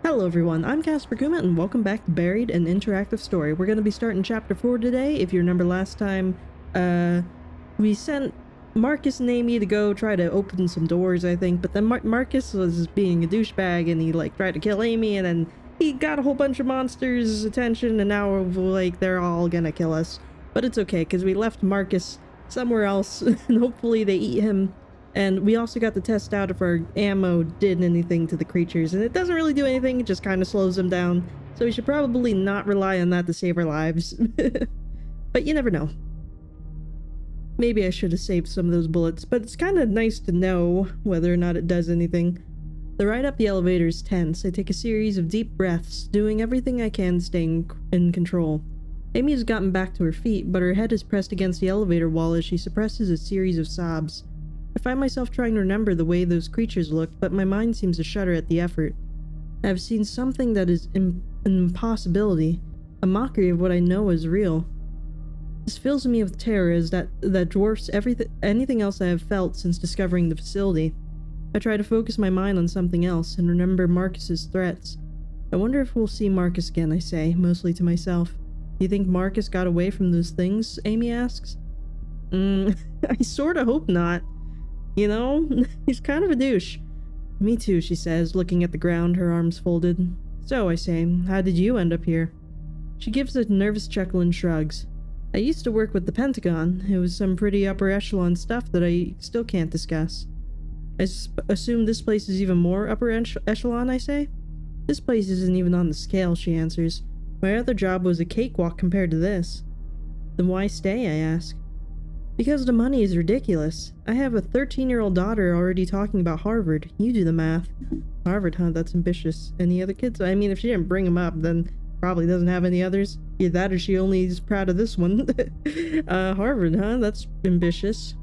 Hello everyone, I'm Casper Kuma and welcome back to Buried, an interactive story. We're going to be starting chapter 4 today. If you remember last time, we sent Marcus and Amy to go try to open some doors, I think, but then Marcus was being a douchebag and he tried to kill Amy, and then he got a whole bunch of monsters' attention, and now they're all gonna kill us. But it's okay, because we left Marcus somewhere else and hopefully they eat him. And we also got to test out if our ammo did anything to the creatures, and it doesn't really do anything, it just kind of slows them down. So we should probably not rely on that to save our lives. But you never know. Maybe I should have saved some of those bullets, but it's kind of nice to know whether or not it does anything. The ride up the elevator is tense. I take a series of deep breaths, doing everything I can staying in control. Amy has gotten back to her feet, but her head is pressed against the elevator wall as she suppresses a series of sobs. I find myself trying to remember the way those creatures looked, but my mind seems to shudder at the effort. I have seen something that is an impossibility, a mockery of what I know is real. This fills me with terror as that dwarfs anything else I have felt since discovering the facility. I try to focus my mind on something else and remember Marcus's threats. I wonder if we'll see Marcus again, I say, mostly to myself. Do you think Marcus got away from those things? Amy asks. I sorta hope not. You know, he's kind of a douche. Me too, she says, looking at the ground, her arms folded. So, I say, how did you end up here? She gives a nervous chuckle and shrugs. I used to work with the Pentagon. It was some pretty upper echelon stuff that I still can't discuss. I assume this place is even more upper echelon, I say? This place isn't even on the scale, she answers. My other job was a cakewalk compared to this. Then why stay, I ask. Because the money is ridiculous. I have a 13-year-old daughter already talking about Harvard. You do the math. Harvard, huh? That's ambitious. Any other kids? I mean, if she didn't bring them up, then probably doesn't have any others. Either that or she only is proud of this one. Harvard, huh? That's ambitious.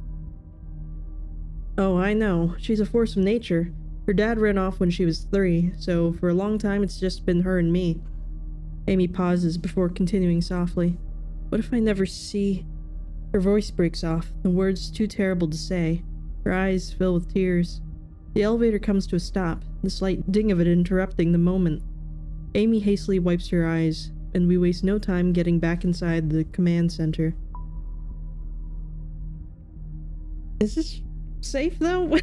Oh, I know. She's a force of nature. Her dad ran off when she was 3, so for a long time it's just been her and me. Amy pauses before continuing softly. What if I never see... Her voice breaks off, the words too terrible to say. Her eyes fill with tears. The elevator comes to a stop, the slight ding of it interrupting the moment. Amy hastily wipes her eyes, and we waste no time getting back inside the command center. Is this safe, though?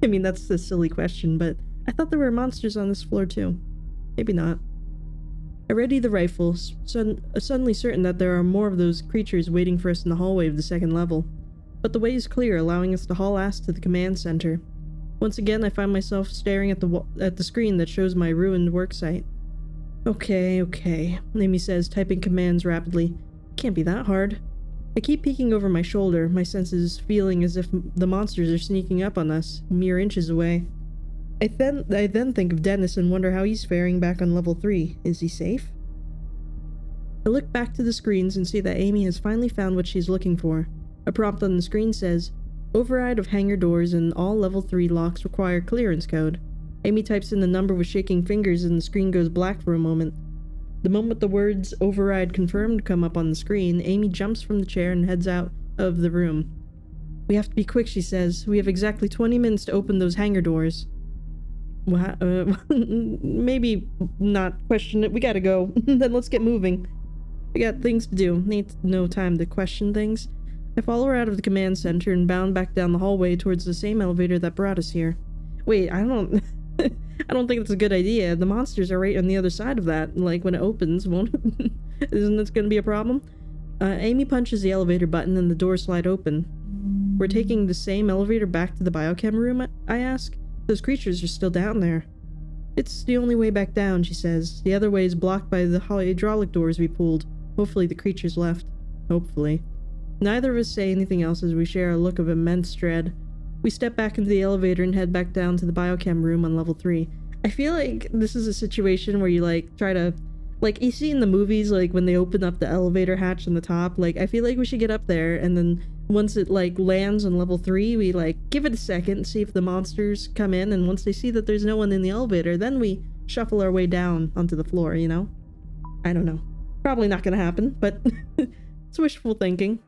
I mean, that's a silly question, but I thought there were monsters on this floor, too. Maybe not. I ready the rifle, suddenly certain that there are more of those creatures waiting for us in the hallway of the second level. But the way is clear, allowing us to haul ass to the command center. Once again, I find myself staring at the screen that shows my ruined worksite. Okay, Amy says, typing commands rapidly. Can't be that hard. I keep peeking over my shoulder, my senses feeling as if the monsters are sneaking up on us, mere inches away. I then think of Dennis and wonder how he's faring back on level 3. Is he safe? I look back to the screens and see that Amy has finally found what she's looking for. A prompt on the screen says, override of hangar doors and all level 3 locks require clearance code. Amy types in the number with shaking fingers and the screen goes black for a moment. The moment the words override confirmed come up on the screen, Amy jumps from the chair and heads out of the room. We have to be quick, she says. We have exactly 20 minutes to open those hangar doors. Maybe not question it. We gotta go. Then let's get moving. We got things to do. Need no time to question things. I follow her out of the command center and bound back down the hallway towards the same elevator that brought us here. Wait, I don't I don't think it's a good idea. The monsters are right on the other side of that. Like when it opens, won't it? Isn't this gonna be a problem? Amy punches the elevator button and the doors slide open. We're taking the same elevator back to the biochem room, I ask. Those creatures are still down there. It's the only way back down, she says. The other way is blocked by the hydraulic doors we pulled. Hopefully the creatures left. Hopefully. Neither of us say anything else as we share a look of immense dread. We step back into the elevator and head back down to the biochem room on level 3. I feel like this is a situation where you try to... you see in the movies, when they open up the elevator hatch on the top, I feel like we should get up there, and then once it, lands on level 3, we, give it a second, see if the monsters come in, and once they see that there's no one in the elevator, then we shuffle our way down onto the floor, you know? I don't know. Probably not gonna happen, but it's wishful thinking.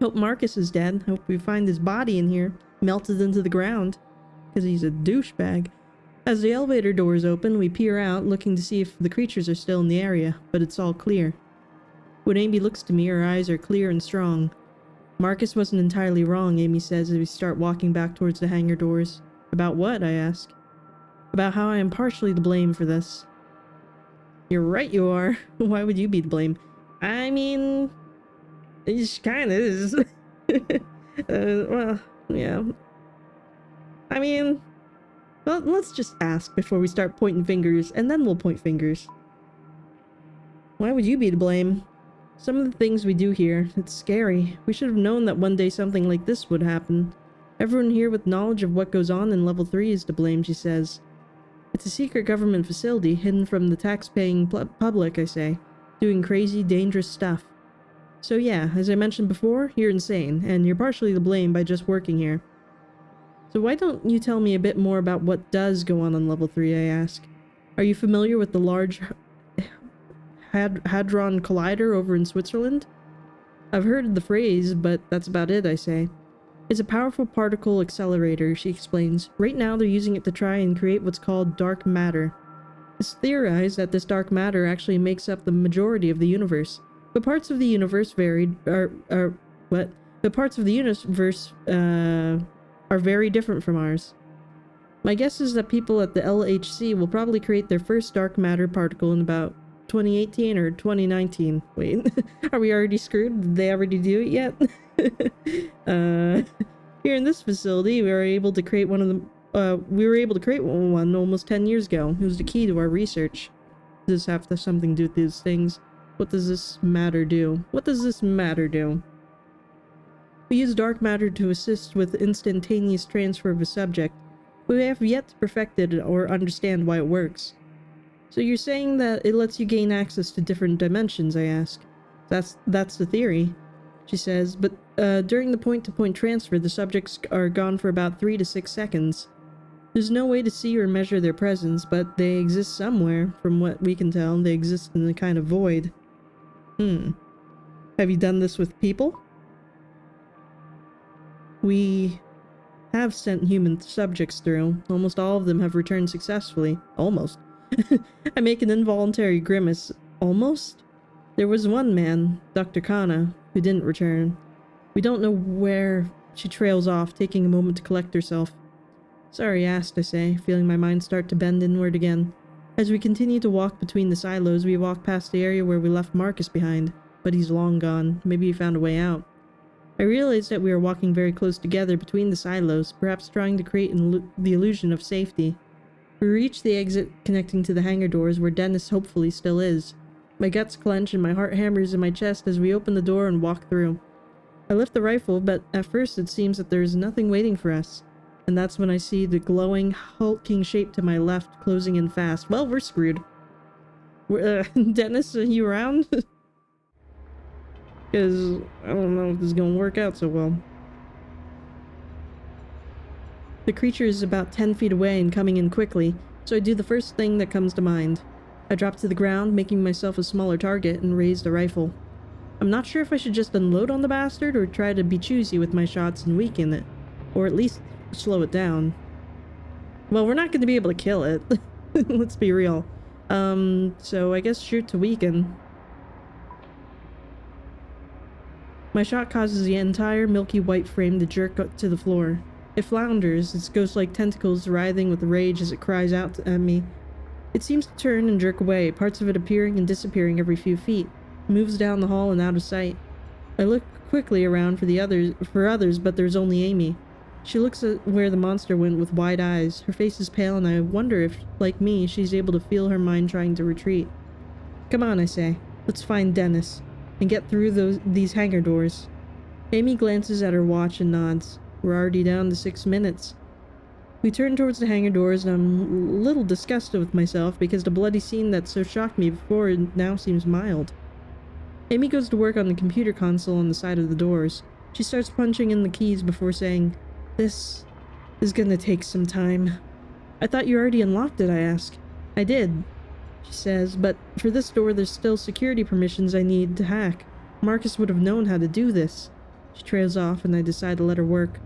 Hope Marcus is dead. Hope we find his body in here, melted into the ground, because he's a douchebag. As the elevator doors open, we peer out, looking to see if the creatures are still in the area, but it's all clear. When Amy looks to me, her eyes are clear and strong. Marcus wasn't entirely wrong, Amy says as we start walking back towards the hangar doors. About what? I ask. About how I am partially to blame for this. You're right, you are. Why would you be to blame? I mean, it just kinda is. Well, yeah. I mean, well, let's just ask before we start pointing fingers, and then we'll point fingers. Why would you be to blame? Some of the things we do here, it's scary. We should have known that one day something like this would happen. Everyone here with knowledge of what goes on in level 3 is to blame, she says. It's a secret government facility, hidden from the tax-paying public, I say, doing crazy, dangerous stuff. So yeah, as I mentioned before, you're insane, and you're partially to blame by just working here. So why don't you tell me a bit more about what does go on level 3, I ask. Are you familiar with the Large Hadron Collider over in Switzerland? I've heard the phrase, but that's about it, I say. It's a powerful particle accelerator, she explains. Right now they're using it to try and create what's called dark matter. It's theorized that this dark matter actually makes up the majority of the universe, but parts of the universe are very different from ours. My guess is that people at the LHC will probably create their first dark matter particle in about 2018 or 2019. Wait, are we already screwed? Did they already do it yet? Here in this facility, we were able to create one almost 10 years ago. It was the key to our research. Does this have something to do with these things? What does this matter do? What does this matter do? We use dark matter to assist with instantaneous transfer of a subject. We have yet to perfect it or understand why it works. So you're saying that it lets you gain access to different dimensions, I ask. That's the theory, she says, but during the point-to-point transfer, the subjects are gone for about 3 to 6 seconds. There's no way to see or measure their presence, but they exist somewhere. From what we can tell, they exist in a kind of void. Have you done this with people? We have sent human subjects through. Almost all of them have returned successfully. Almost. I make an involuntary grimace. Almost? There was one man, Dr. Kana, who didn't return. We don't know where. She trails off, taking a moment to collect herself. Sorry, asked, I say, feeling my mind start to bend inward again. As we continue to walk between the silos, we walk past the area where we left Marcus behind, but he's long gone. Maybe he found a way out. I realize that we are walking very close together between the silos, perhaps trying to create the illusion of safety. We reach the exit connecting to the hangar doors where Dennis hopefully still is. My guts clench and my heart hammers in my chest as we open the door and walk through. I lift the rifle, but at first it seems that there is nothing waiting for us. And that's when I see the glowing, hulking shape to my left closing in fast. Well, we're screwed. Dennis, are you around? Because I don't know if this is going to work out so well. The creature is about 10 feet away and coming in quickly, so I do the first thing that comes to mind. I drop to the ground, making myself a smaller target, and raise the rifle. I'm not sure if I should just unload on the bastard or try to be choosy with my shots and weaken it. Or at least slow it down. Well, we're not going to be able to kill it. Let's be real. So I guess shoot to weaken. My shot causes the entire milky white frame to jerk up to the floor. It flounders, its ghost-like tentacles writhing with rage as it cries out at me. It seems to turn and jerk away, parts of it appearing and disappearing every few feet. It moves down the hall and out of sight. I look quickly around for others, but there's only Amy. She looks at where the monster went with wide eyes. Her face is pale, and I wonder if, like me, she's able to feel her mind trying to retreat. Come on, I say. Let's find Dennis, and get through these hangar doors. Amy glances at her watch and nods. We're already down to 6 minutes. We turn towards the hangar doors, and I'm a little disgusted with myself because the bloody scene that so shocked me before now seems mild. Amy goes to work on the computer console on the side of the doors. She starts punching in the keys before saying, "This is gonna take some time." "I thought you already unlocked it," I ask. "I did," she says, "but for this door there's still security permissions I need to hack. Marcus would have known how to do this." She trails off, and I decide to let her work.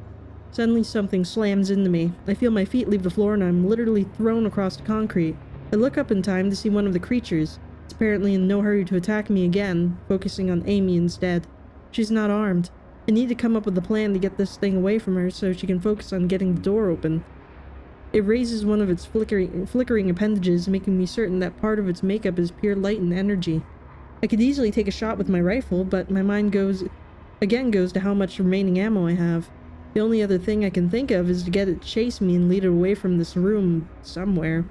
Suddenly something slams into me. I feel my feet leave the floor and I'm literally thrown across the concrete. I look up in time to see one of the creatures. It's apparently in no hurry to attack me again, focusing on Amy instead. She's not armed. I need to come up with a plan to get this thing away from her so she can focus on getting the door open. It raises one of its flickering appendages, making me certain that part of its makeup is pure light and energy. I could easily take a shot with my rifle, but my mind goes to how much remaining ammo I have. The only other thing I can think of is to get it to chase me and lead it away from this room somewhere.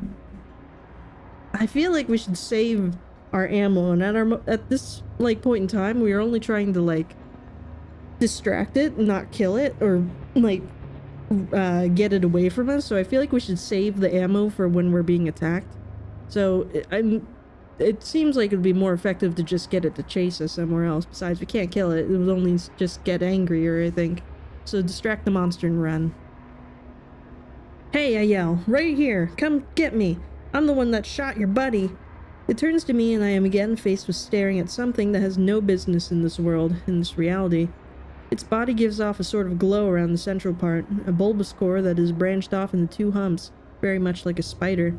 I feel like we should save our ammo, and at this point in time, we are only trying to distract it, not kill it, or get it away from us. So I feel like we should save the ammo for when we're being attacked. So it seems like it would be more effective to just get it to chase us somewhere else. Besides, we can't kill it. It would only just get angrier, I think. So distract the monster and run. Hey, I yell. Right here. Come get me. I'm the one that shot your buddy. It turns to me and I am again faced with staring at something that has no business in this world, in this reality. Its body gives off a sort of glow around the central part, a bulbous core that is branched off into two humps, very much like a spider.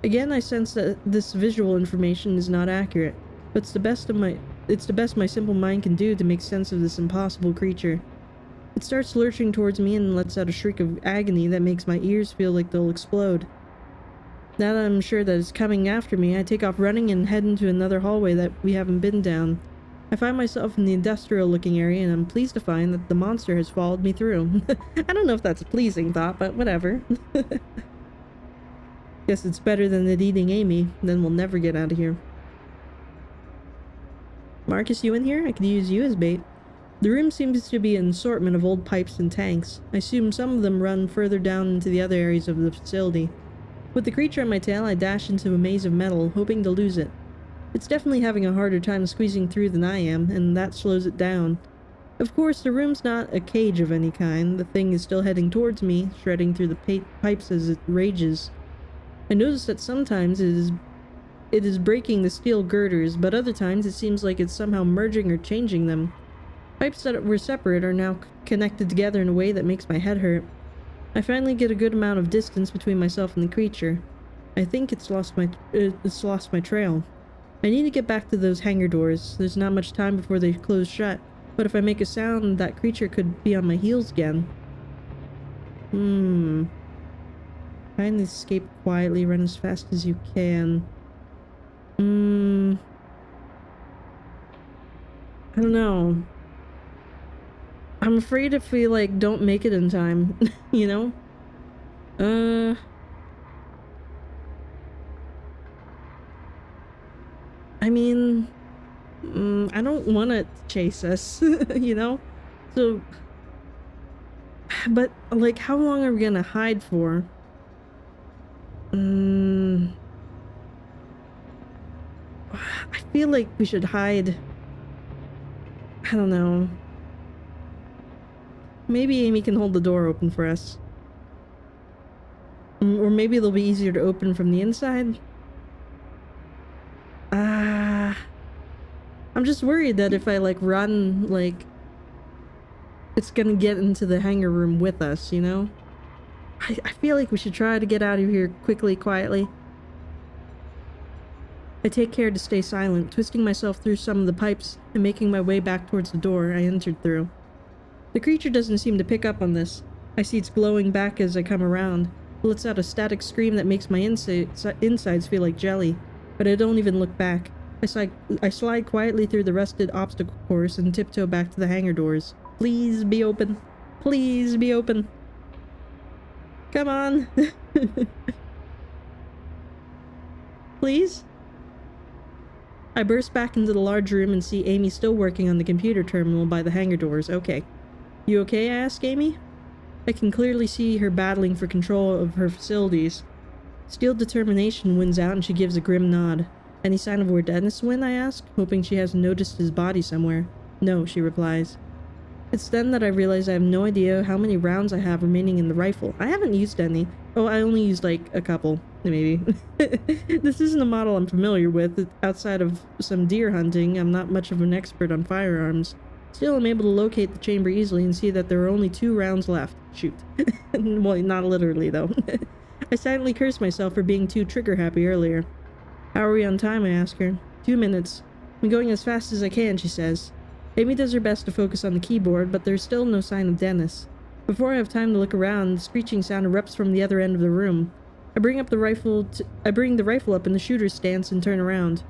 Again, I sense that this visual information is not accurate, but it's the best my simple mind can do to make sense of this impossible creature. It starts lurching towards me and lets out a shriek of agony that makes my ears feel like they'll explode. Now that I'm sure that it's coming after me, I take off running and head into another hallway that we haven't been down. I find myself in the industrial-looking area, and I'm pleased to find that the monster has followed me through. I don't know if that's a pleasing thought, but whatever. Guess it's better than it eating Amy, then we'll never get out of here. Marcus, you in here? I could use you as bait. The room seems to be an assortment of old pipes and tanks. I assume some of them run further down into the other areas of the facility. With the creature on my tail, I dash into a maze of metal, hoping to lose it. It's definitely having a harder time squeezing through than I am, and that slows it down. Of course, the room's not a cage of any kind. The thing is still heading towards me, shredding through the pipes as it rages. I notice that sometimes it is breaking the steel girders, but other times it seems like it's somehow merging or changing them. Pipes that were separate are now connected together in a way that makes my head hurt. I finally get a good amount of distance between myself and the creature. I think it's lost my trail. I need to get back to those hangar doors. There's not much time before they close shut, but if I make a sound, that creature could be on my heels again. Find the escape quietly, run as fast as you can. I don't know. I'm afraid if we, don't make it in time, you know? I mean, I don't want it to chase us, you know? So, but, how long are we gonna hide for? I feel like we should hide. I don't know. Maybe Amy can hold the door open for us. Or maybe it'll be easier to open from the inside. I'm just worried that if I run, it's gonna get into the hangar room with us, you know? I feel like we should try to get out of here quickly, quietly. I take care to stay silent, twisting myself through some of the pipes and making my way back towards the door I entered through. The creature doesn't seem to pick up on this. I see it's glowing back as I come around. It lets out a static scream that makes my insides feel like jelly, but I don't even look back. I slide quietly through the rusted obstacle course and tiptoe back to the hangar doors. Please be open. Please be open. Come on. Please? I burst back into the large room and see Amy still working on the computer terminal by the hangar doors. Okay. You okay? I ask Amy. I can clearly see her battling for control of her facilities. Steel determination wins out and she gives a grim nod. Any sign of where Dennis went? I ask, hoping she hasn't noticed his body somewhere. No, she replies. It's then that I realize I have no idea how many rounds I have remaining in the rifle. I haven't used any. Oh, I only used a couple, maybe. This isn't a model I'm familiar with. Outside of some deer hunting, I'm not much of an expert on firearms. Still, I'm able to locate the chamber easily and see that there are only 2 rounds left. Shoot. Well, not literally, though. I silently curse myself for being too trigger-happy earlier. How are we on time, I ask her. 2 minutes. I'm going as fast as I can, she says. Amy does her best to focus on the keyboard, but there's still no sign of Dennis. Before I have time to look around, the screeching sound erupts from the other end of the room. I bring the rifle up in the shooter's stance and turn around.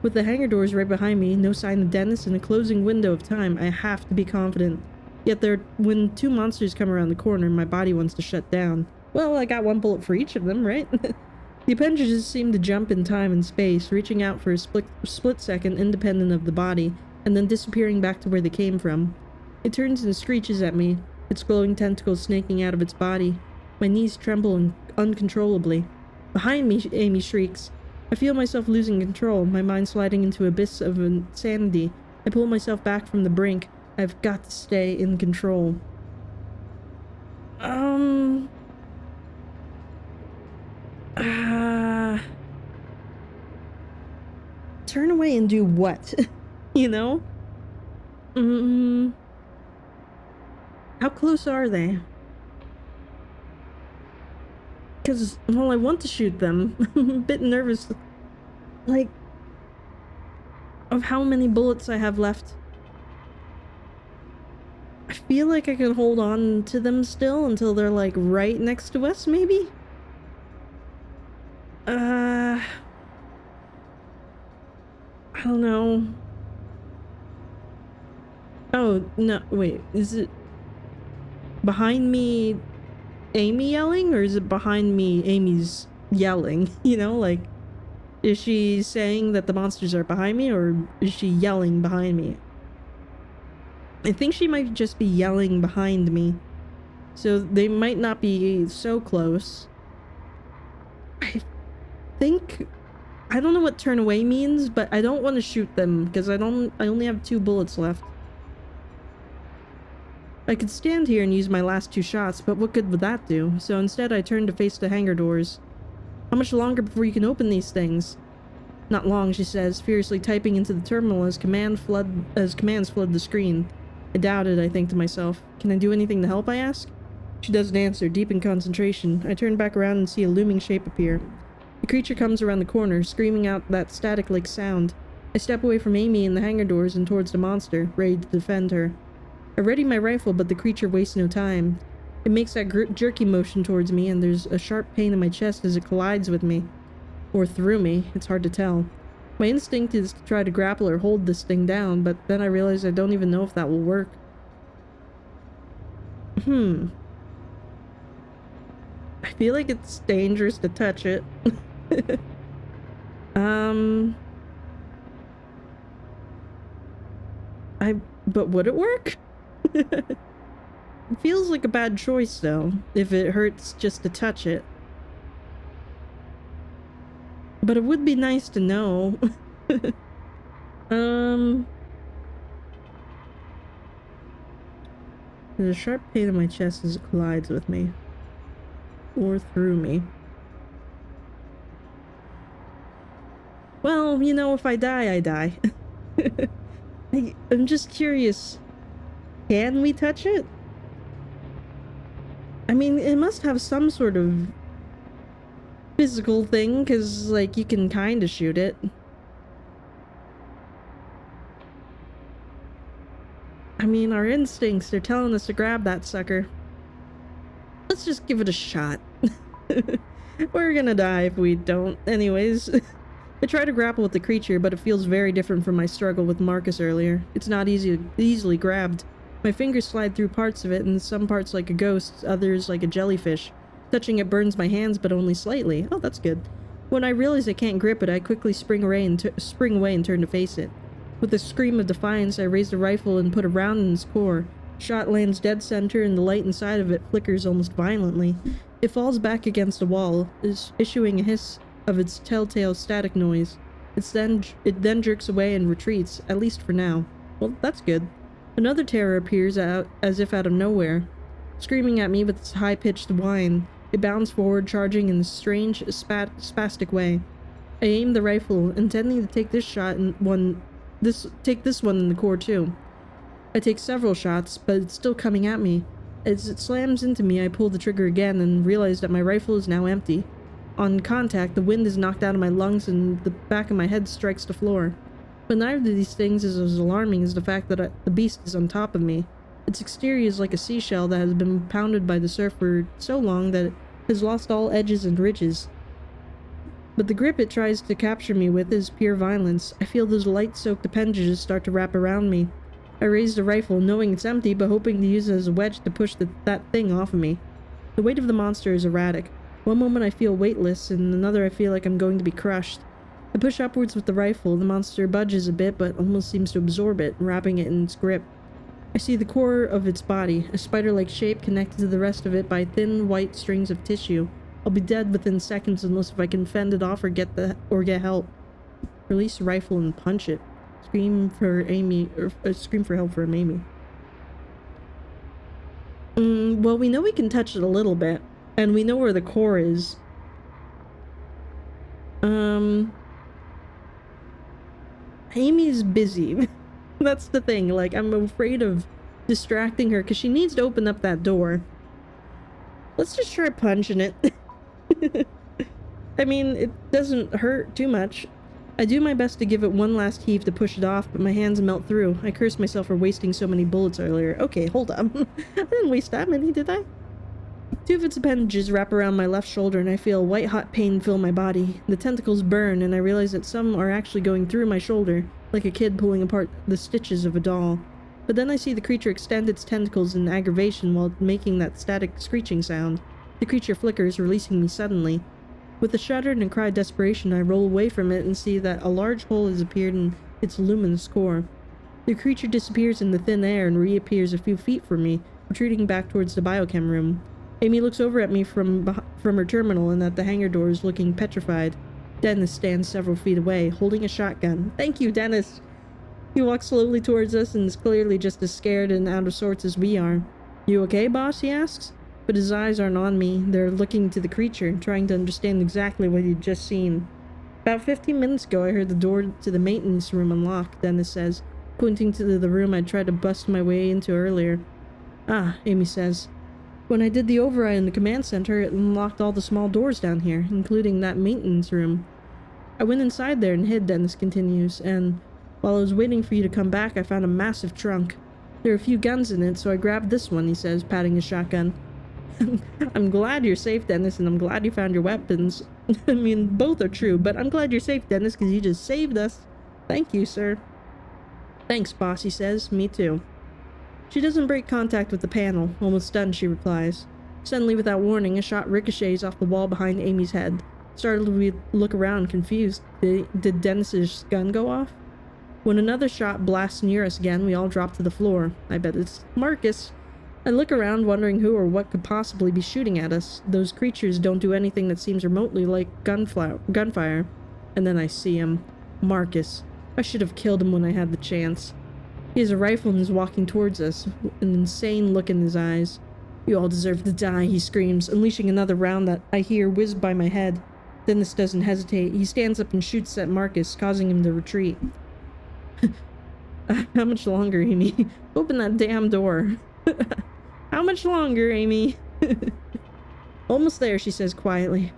With the hangar doors right behind me, no sign of Dennis, and a closing window of time, I have to be confident. Yet when 2 monsters come around the corner, my body wants to shut down. Well, I got 1 bullet for each of them, right? The appendages seem to jump in time and space, reaching out for a split second independent of the body, and then disappearing back to where they came from. It turns and screeches at me, its glowing tentacles snaking out of its body. My knees tremble uncontrollably. Behind me, Amy shrieks. I feel myself losing control, my mind sliding into an abyss of insanity. I pull myself back from the brink. I've got to stay in control. Turn away and do what? You know? How close are they? Because, well, I want to shoot them. I'm a bit nervous. Like, of how many bullets I have left. I feel like I can hold on to them still until they're, like, right next to us, maybe? I don't know. Oh, no, wait, is it behind me Amy yelling, or is it behind me Amy's yelling? You know, like, is she saying that the monsters are behind me, or is she yelling behind me? I think she might just be yelling behind me, so they might not be so close. I don't know what turn away means, but I don't want to shoot them because I only have 2 bullets left. I could stand here and use my last 2 shots, but what good would that do? So instead I turn to face the hangar doors. How much longer before you can open these things? Not long, she says, furiously typing into the terminal as commands flood the screen. I doubt it, I think to myself. Can I do anything to help, I ask? She doesn't answer, deep in concentration. I turn back around and see a looming shape appear. The creature comes around the corner, screaming out that static-like sound. I step away from Amy in the hangar doors and towards the monster, ready to defend her. I ready my rifle, but the creature wastes no time. It makes that jerky motion towards me, and there's a sharp pain in my chest as it collides with me. Or through me, it's hard to tell. My instinct is to try to grapple or hold this thing down, but then I realize I don't even know if that will work. I feel like it's dangerous to touch it. But would it work? It feels like a bad choice, though, if it hurts just to touch it. But it would be nice to know. There's a sharp pain in my chest as it collides with me. Or through me. Well, you know, if I die, I die. I'm just curious. Can we touch it? I mean, it must have some sort of physical thing, because, like, you can kind of shoot it. I mean, our instincts, they're telling us to grab that sucker. Let's just give it a shot. We're gonna die if we don't. Anyways, I try to grapple with the creature, but it feels very different from my struggle with Marcus earlier. It's not easily grabbed. My fingers slide through parts of it, and some parts like a ghost, others like a jellyfish. Touching it burns my hands, but only slightly. Oh, that's good. When I realize I can't grip it, I quickly spring away and turn to face it. With a scream of defiance, I raise the rifle and put a round in its core. Shot lands dead center, and the light inside of it flickers almost violently. It falls back against a wall, issuing a hiss of its telltale static noise. It then jerks away and retreats, at least for now. Well, that's good. Another terror appears out as if out of nowhere. Screaming at me with its high-pitched whine, it bounds forward, charging in a strange, spastic way. I aim the rifle, intending to take this one in the core too. I take several shots, but it's still coming at me. As it slams into me, I pull the trigger again and realize that my rifle is now empty. On contact, the wind is knocked out of my lungs and the back of my head strikes the floor. But neither of these things is as alarming as the fact that the beast is on top of me. Its exterior is like a seashell that has been pounded by the surf for so long that it has lost all edges and ridges. But the grip it tries to capture me with is pure violence. I feel those light-soaked appendages start to wrap around me. I raise the rifle, knowing it's empty, but hoping to use it as a wedge to push that thing off of me. The weight of the monster is erratic. One moment I feel weightless, and another I feel like I'm going to be crushed. I push upwards with the rifle. The monster budges a bit, but almost seems to absorb it, wrapping it in its grip. I see the core of its body, a spider-like shape connected to the rest of it by thin, white strings of tissue. I'll be dead within seconds unless if I can fend it off or get help. Release the rifle and punch it. Scream for Amy, or scream for help from Amy. Well, we know we can touch it a little bit, and we know where the core is. Amy's busy. That's the thing, like, I'm afraid of distracting her, because she needs to open up that door. Let's just try punching it. I mean, it doesn't hurt too much. I do my best to give it one last heave to push it off, but my hands melt through. I curse myself for wasting so many bullets earlier. Okay, hold up. I didn't waste that many, did I? Two of its appendages wrap around my left shoulder, and I feel white-hot pain fill my body. The tentacles burn, and I realize that some are actually going through my shoulder, like a kid pulling apart the stitches of a doll. But then I see the creature extend its tentacles in aggravation while making that static screeching sound. The creature flickers, releasing me suddenly. With a shudder and a cry of desperation, I roll away from it and see that a large hole has appeared in its luminous core. The creature disappears in the thin air and reappears a few feet from me, retreating back towards the biochem room. Amy looks over at me from her terminal and at the hangar doors, looking petrified. Dennis stands several feet away, holding a shotgun. Thank you, Dennis! He walks slowly towards us and is clearly just as scared and out of sorts as we are. You okay, boss? He asks. But his eyes aren't on me. They're looking to the creature, trying to understand exactly what he'd just seen. About 15 minutes ago, I heard the door to the maintenance room unlock, Dennis says, pointing to the room I'd tried to bust my way into earlier. Ah, Amy says. When I did the override in the command center, it unlocked all the small doors down here, including that maintenance room. I went inside there and hid, Dennis continues, and while I was waiting for you to come back, I found a massive trunk. There are a few guns in it, so I grabbed this one, he says, patting his shotgun. I'm glad you're safe, Dennis, and I'm glad you found your weapons. I mean, both are true, but I'm glad you're safe, Dennis, because you just saved us. Thank you, sir. Thanks, boss, he says. Me too. She doesn't break contact with the panel. Almost done, she replies. Suddenly, without warning, a shot ricochets off the wall behind Amy's head. Startled, we look around, confused. Did Dennis's gun go off? When another shot blasts near us again, we all drop to the floor. I bet it's Marcus. I look around, wondering who or what could possibly be shooting at us. Those creatures don't do anything that seems remotely like gunfire. And then I see him. Marcus. I should have killed him when I had the chance. He has a rifle and is walking towards us, an insane look in his eyes. You all deserve to die, he screams, unleashing another round that I hear whiz by my head. Dennis doesn't hesitate. He stands up and shoots at Marcus, causing him to retreat. How much longer, Amy? Open that damn door. How much longer, Amy? Almost there, she says quietly.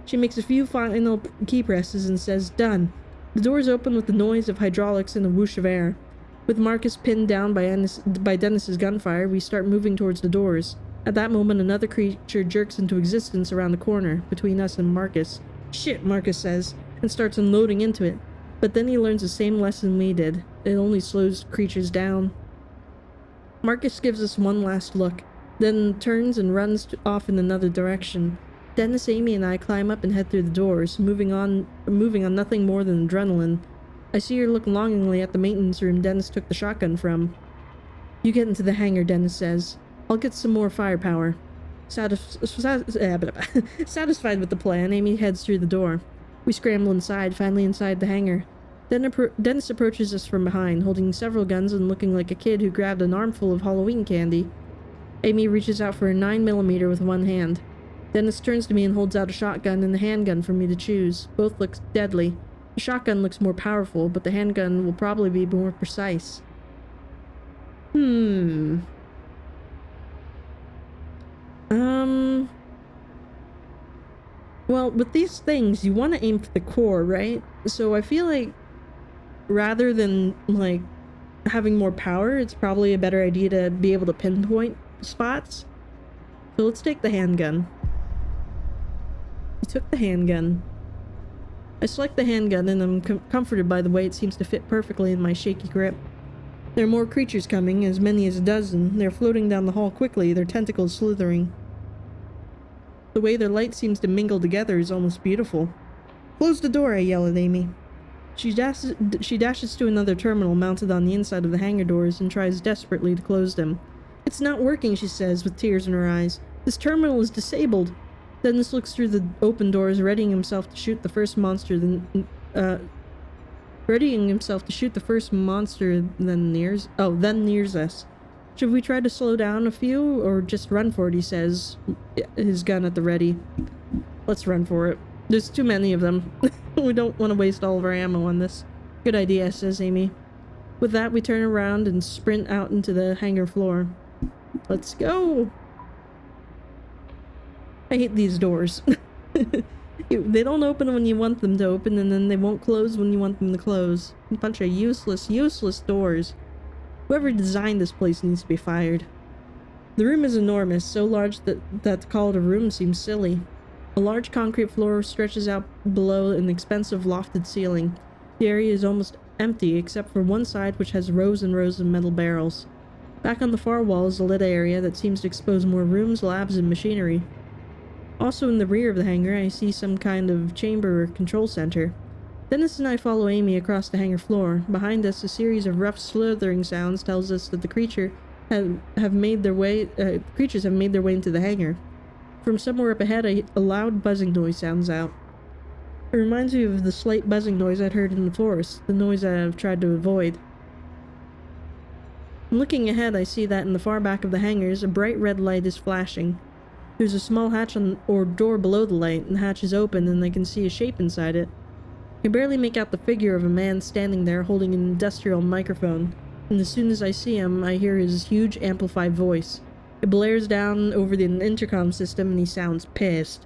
She makes a few final key presses and says, done. The doors open with the noise of hydraulics and a whoosh of air. With Marcus pinned down by Dennis's gunfire, we start moving towards the doors. At that moment, another creature jerks into existence around the corner, between us and Marcus. Shit, Marcus says, and starts unloading into it. But then he learns the same lesson we did. It only slows creatures down. Marcus gives us one last look, then turns and runs off in another direction. Dennis, Amy, and I climb up and head through the doors, moving on nothing more than adrenaline. I see her look longingly at the maintenance room Dennis took the shotgun from. You get into the hangar, Dennis says. I'll get some more firepower. Satisfied with the plan, Amy heads through the door. We scramble inside, finally inside the hangar. Then Dennis approaches us from behind, holding several guns and looking like a kid who grabbed an armful of Halloween candy. Amy reaches out for a 9mm with one hand. Dennis turns to me and holds out a shotgun and a handgun for me to choose. Both look deadly. The shotgun looks more powerful, but the handgun will probably be more precise. Well, with these things, you want to aim for the core, right? So I feel like rather than, like, having more power, it's probably a better idea to be able to pinpoint spots. So let's take the handgun. We took the handgun. I select the handgun and I'm comforted by the way it seems to fit perfectly in my shaky grip. There are more creatures coming, as many as a dozen. They're floating down the hall quickly, their tentacles slithering. The way their light seems to mingle together is almost beautiful. Close the door, I yell at Amy. She dashes to another terminal mounted on the inside of the hangar doors and tries desperately to close them. It's not working, she says, with tears in her eyes. This terminal is disabled. Dennis looks through the open doors, readying himself to shoot the first monster, then nears us. Should we try to slow down a few, or just run for it, he says, his gun at the ready. Let's run for it. There's too many of them. We don't want to waste all of our ammo on this. Good idea, says Amy. With that, we turn around and sprint out into the hangar floor. Let's go! I hate these doors. They don't open when you want them to open, and then they won't close when you want them to close. A bunch of useless doors. Whoever designed this place needs to be fired. The room is enormous, so large that to call it a room seems silly. A large concrete floor stretches out below an expensive lofted ceiling. The area is almost empty, except for one side which has rows and rows of metal barrels. Back on the far wall is a lit area that seems to expose more rooms, labs, and machinery. Also in the rear of the hangar, I see some kind of chamber or control center. Dennis and I follow Amy across the hangar floor. Behind us, a series of rough slithering sounds tells us that the creatures have made their way into the hangar. From somewhere up ahead, a loud buzzing noise sounds out. It reminds me of the slight buzzing noise I'd heard in the forest, the noise I've tried to avoid. Looking ahead, I see that in the far back of the hangars, a bright red light is flashing. There's a small hatch or door below the light, and the hatch is open, and I can see a shape inside it. I can barely make out the figure of a man standing there holding an industrial microphone, and as soon as I see him, I hear his huge amplified voice. It blares down over the intercom system, and he sounds pissed.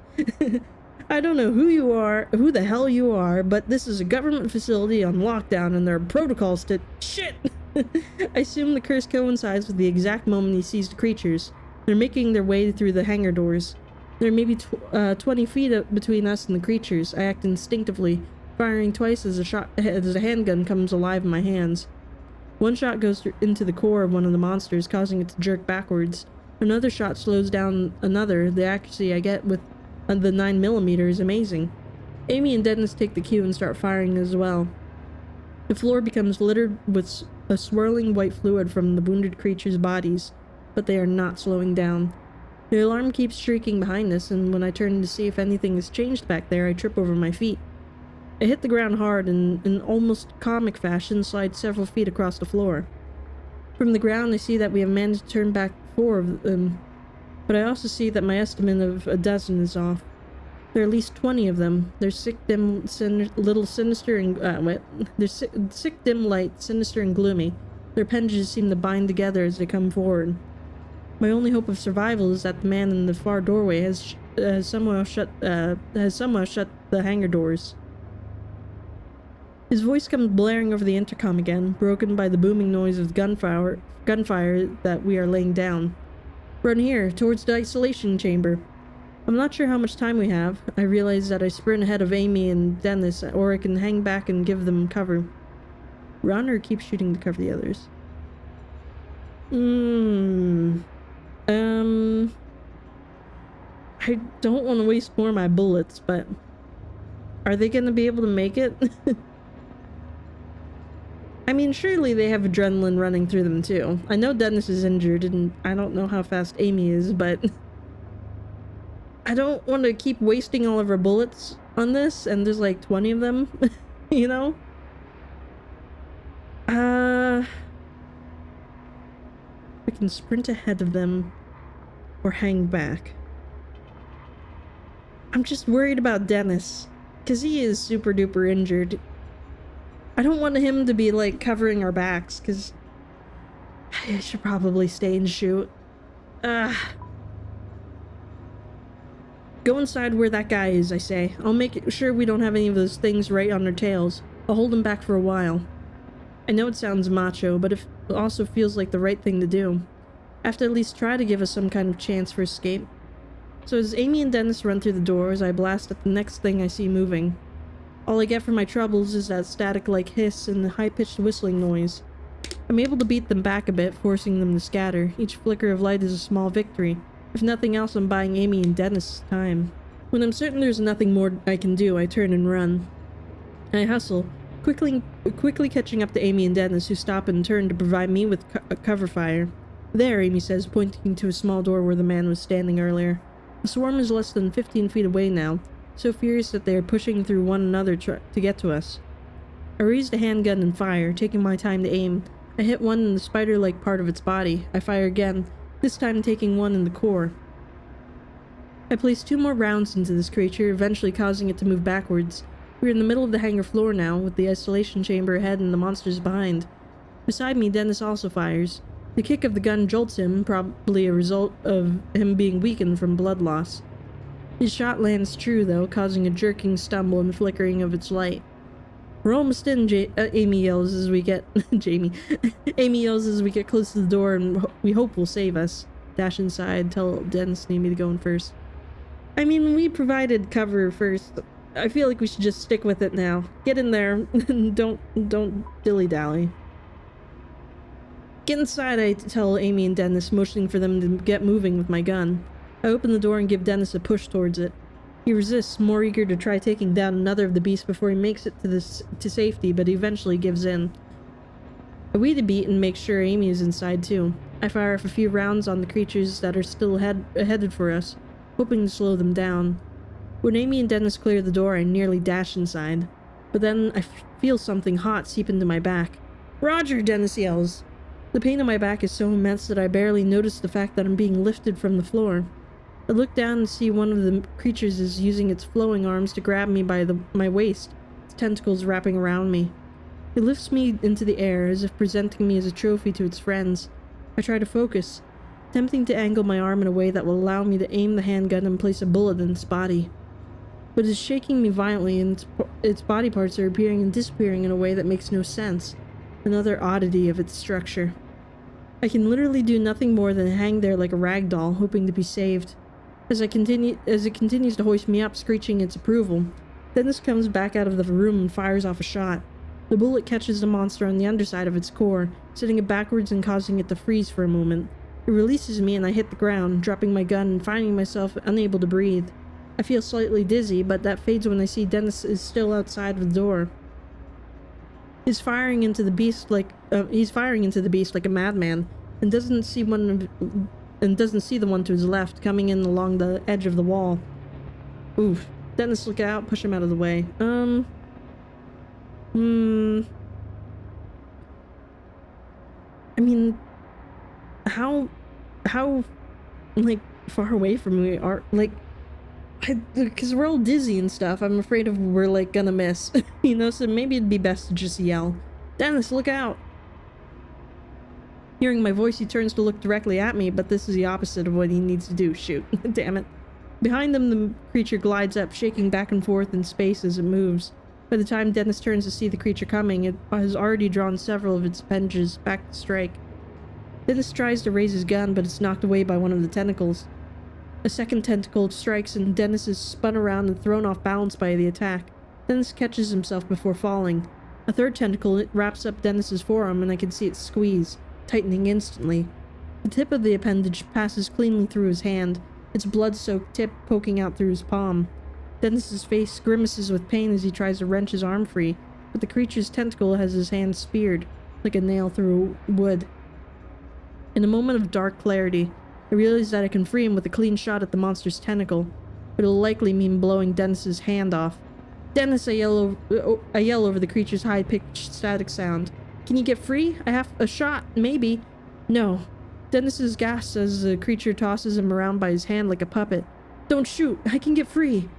I don't know who the hell you are, but this is a government facility on lockdown, and there are protocols to— Shit! I assume the curse coincides with the exact moment he sees the creatures. They're making their way through the hangar doors. There are maybe 20 feet between us and the creatures. I act instinctively, firing twice as a handgun comes alive in my hands. One shot goes into the core of one of the monsters, causing it to jerk backwards. Another shot slows down another. The accuracy I get with the 9mm is amazing. Amy and Dennis take the cue and start firing as well. The floor becomes littered with a swirling white fluid from the wounded creatures' bodies, but they are not slowing down. The alarm keeps shrieking behind us, and when I turn to see if anything has changed back there, I trip over my feet. I hit the ground hard and, in almost comic fashion, slide several feet across the floor. From the ground, I see that we have managed to turn back 4 of them, but I also see that my estimate of a dozen is off. There are at least 20 of them. They're sick, dim, sinister, and they're sick, dim light, sinister and gloomy. Their appendages seem to bind together as they come forward. My only hope of survival is that the man in the far doorway has somehow shut the hangar doors. His voice comes blaring over the intercom again, broken by the booming noise of gunfire that we are laying down. Run here, towards the isolation chamber. I'm not sure how much time we have. I realize that I sprint ahead of Amy and Dennis, or I can hang back and give them cover. Run or keep shooting to cover the others? I don't want to waste more of my bullets, but are they going to be able to make it? I mean, surely they have adrenaline running through them too. I know Dennis is injured, and I don't know how fast Amy is, but I don't want to keep wasting all of our bullets on this, and there's like 20 of them, you know? I can sprint ahead of them or hang back. I'm just worried about Dennis, because he is super duper injured. I don't want him to be like covering our backs, because I should probably stay and shoot. Go inside where that guy is, I say. I'll make sure we don't have any of those things right on their tails. I'll hold them back for a while. I know it sounds macho, but it also feels like the right thing to do. I have to at least try to give us some kind of chance for escape. So as Amy and Dennis run through the doors, I blast at the next thing I see moving. All I get for my troubles is that static-like hiss and the high-pitched whistling noise. I'm able to beat them back a bit, forcing them to scatter. Each flicker of light is a small victory. If nothing else, I'm buying Amy and Dennis time. When I'm certain there's nothing more I can do, I turn and run. I hustle, quickly catching up to Amy and Dennis, who stop and turn to provide me with cover fire. There, Amy says, pointing to a small door where the man was standing earlier. The swarm is less than 15 feet away now, so furious that they are pushing through one another to get to us. I raised a handgun and fire, taking my time to aim. I hit one in the spider-like part of its body. I fire again, this time taking one in the core. I place 2 more rounds into this creature, eventually causing it to move backwards. We are in the middle of the hangar floor now, with the isolation chamber ahead and the monsters behind. Beside me, Dennis also fires. The kick of the gun jolts him, probably a result of him being weakened from blood loss. His shot lands true, though, causing a jerking stumble and flickering of its light. We're almost in, Amy yells as we get... Jamie. Amy yells as we get close to the door and we hope will save us. Dash inside, tell Dennis and Amy to go in first. I mean, we provided cover first. I feel like we should just stick with it now. Get in there and don't dilly-dally. Get inside, I tell Amy and Dennis, motioning for them to get moving with my gun. I open the door and give Dennis a push towards it. He resists, more eager to try taking down another of the beasts before he makes it to safety, but eventually gives in. I wait a beat and make sure Amy is inside too. I fire off a few rounds on the creatures that are still headed for us, hoping to slow them down. When Amy and Dennis clear the door, I nearly dash inside. But then I feel something hot seep into my back. "Roger!" Dennis yells. The pain in my back is so immense that I barely notice the fact that I'm being lifted from the floor. I look down and see one of the creatures is using its flowing arms to grab me by my waist, its tentacles wrapping around me. It lifts me into the air, as if presenting me as a trophy to its friends. I try to focus, attempting to angle my arm in a way that will allow me to aim the handgun and place a bullet in its body. But it's shaking me violently, and its body parts are appearing and disappearing in a way that makes no sense. Another oddity of its structure. I can literally do nothing more than hang there like a rag doll, hoping to be saved. As it continues to hoist me up, screeching its approval, Dennis comes back out of the room and fires off a shot. The bullet catches the monster on the underside of its core, sending it backwards and causing it to freeze for a moment. It releases me and I hit the ground, dropping my gun and finding myself unable to breathe. I feel slightly dizzy, but that fades when I see Dennis is still outside of the door. He's firing into the beast like a madman, and doesn't see the one to his left coming in along the edge of the wall. Oof. Dennis, look out, push him out of the way. I mean, how, like, far away from me are, like, because we're all dizzy and stuff, I'm afraid we're, like, gonna miss, you know, so maybe it'd be best to just yell, "Dennis, look out!" Hearing my voice, he turns to look directly at me, but this is the opposite of what he needs to do. Shoot. Damn it. Behind them, the creature glides up, shaking back and forth in space as it moves. By the time Dennis turns to see the creature coming, it has already drawn several of its appendages back to strike. Dennis tries to raise his gun, but it's knocked away by one of the tentacles. A second tentacle strikes, and Dennis is spun around and thrown off balance by the attack. Dennis catches himself before falling. A third tentacle wraps up Dennis's forearm, and I can see it squeeze, tightening instantly. The tip of the appendage passes cleanly through his hand, its blood-soaked tip poking out through his palm. Dennis's face grimaces with pain as he tries to wrench his arm free, but the creature's tentacle has his hand speared, like a nail through wood. In a moment of dark clarity, I realize that I can free him with a clean shot at the monster's tentacle, but it'll likely mean blowing Dennis's hand off. "Dennis," I yell over the creature's high-pitched static sound. "Can you get free? I have a shot, maybe." "No." Dennis's gasps as the creature tosses him around by his hand like a puppet. "Don't shoot! I can get free!"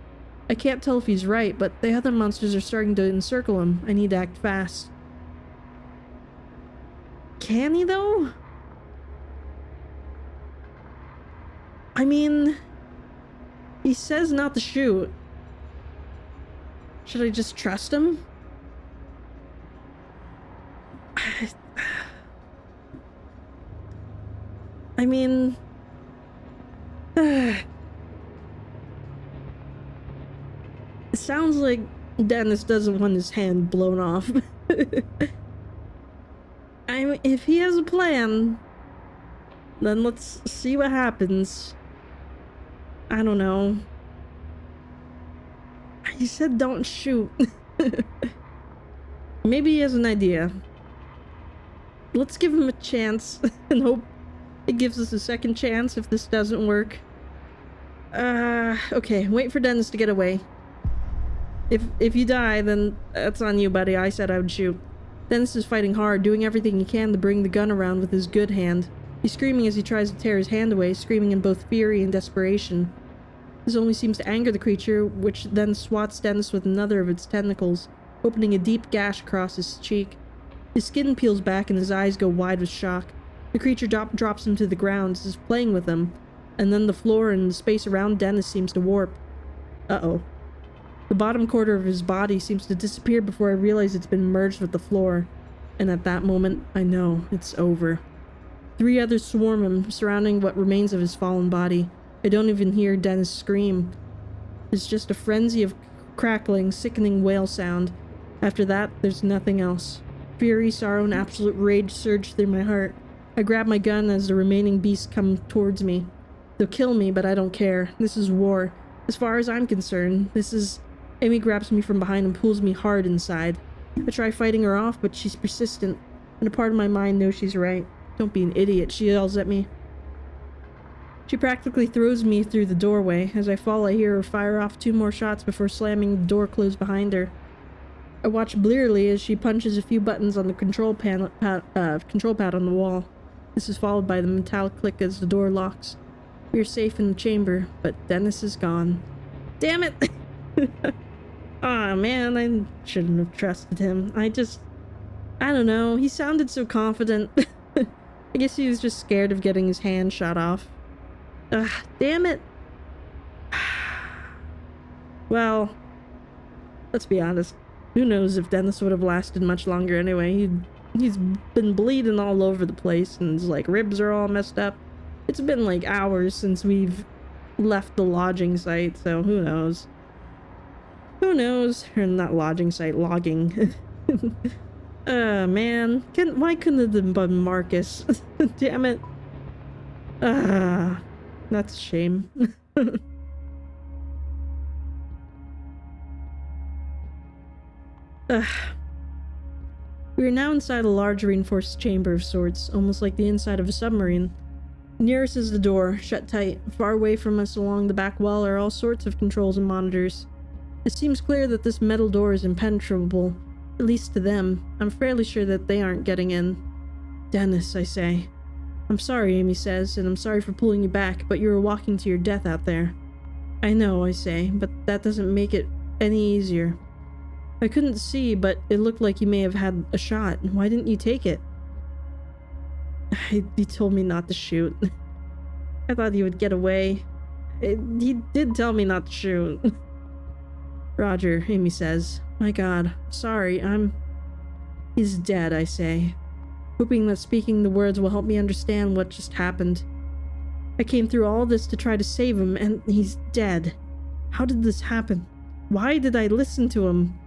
I can't tell if he's right, but the other monsters are starting to encircle him. I need to act fast. Can he, though? I mean, He says not to shoot. Should I just trust him? I mean... It sounds like Dennis doesn't want his hand blown off. I mean, if he has a plan, then let's see what happens. I don't know. He said don't shoot. Maybe he has an idea. Let's give him a chance and hope it gives us a second chance if this doesn't work. Okay, wait for Dennis to get away. If you die, then that's on you, buddy. I said I would shoot. Dennis is fighting hard, doing everything he can to bring the gun around with his good hand. He's screaming as he tries to tear his hand away, screaming in both fury and desperation. This only seems to anger the creature, which then swats Dennis with another of its tentacles, opening a deep gash across his cheek. His skin peels back and his eyes go wide with shock. The creature drops him to the ground, as if playing with him, and then the floor and the space around Dennis seems to warp. Uh-oh. The bottom quarter of his body seems to disappear before I realize it's been merged with the floor, and at that moment, I know it's over. 3 others swarm him, surrounding what remains of his fallen body. I don't even hear Dennis scream. It's just a frenzy of crackling, sickening wail sound. After that, there's nothing else. Fury, sorrow, and absolute rage surge through my heart. I grab my gun as the remaining beasts come towards me. They'll kill me, but I don't care. This is war. As far as I'm concerned, this is... Amy grabs me from behind and pulls me hard inside. I try fighting her off, but she's persistent, and a part of my mind knows she's right. Don't be an idiot, she yells at me. She practically throws me through the doorway. As I fall, I hear her fire off 2 more shots before slamming the door closed behind her. I watch blearily as she punches a few buttons on the control pad on the wall. This is followed by the metallic click as the door locks. We are safe in the chamber, but Dennis is gone. Damn it! Aw, man, I shouldn't have trusted him. I don't know, he sounded so confident. I guess he was just scared of getting his hand shot off. Ugh, damn it. Well, let's be honest. Who knows if Dennis would have lasted much longer anyway. He's been bleeding all over the place, and his, like, ribs are all messed up. It's been, like, hours since we've left the lodging site, so who knows. Who knows? Or not lodging site, logging. Man. Why couldn't it have been Marcus? Damn it. That's a shame. We are now inside a large reinforced chamber of sorts, almost like the inside of a submarine. Near us is the door, shut tight. Far away from us along the back wall are all sorts of controls and monitors. It seems clear that this metal door is impenetrable, at least to them. I'm fairly sure that they aren't getting in. Dennis, I say. I'm sorry, Amy says, and I'm sorry for pulling you back, but you were walking to your death out there. I know, I say, but that doesn't make it any easier. I couldn't see, but it looked like you may have had a shot. Why didn't you take it? He told me not to shoot. I thought he would get away. He did tell me not to shoot. Roger, Amy says. My God, sorry, He's dead, I say, hoping that speaking the words will help me understand what just happened. I came through all this to try to save him, and he's dead. How did this happen? Why did I listen to him?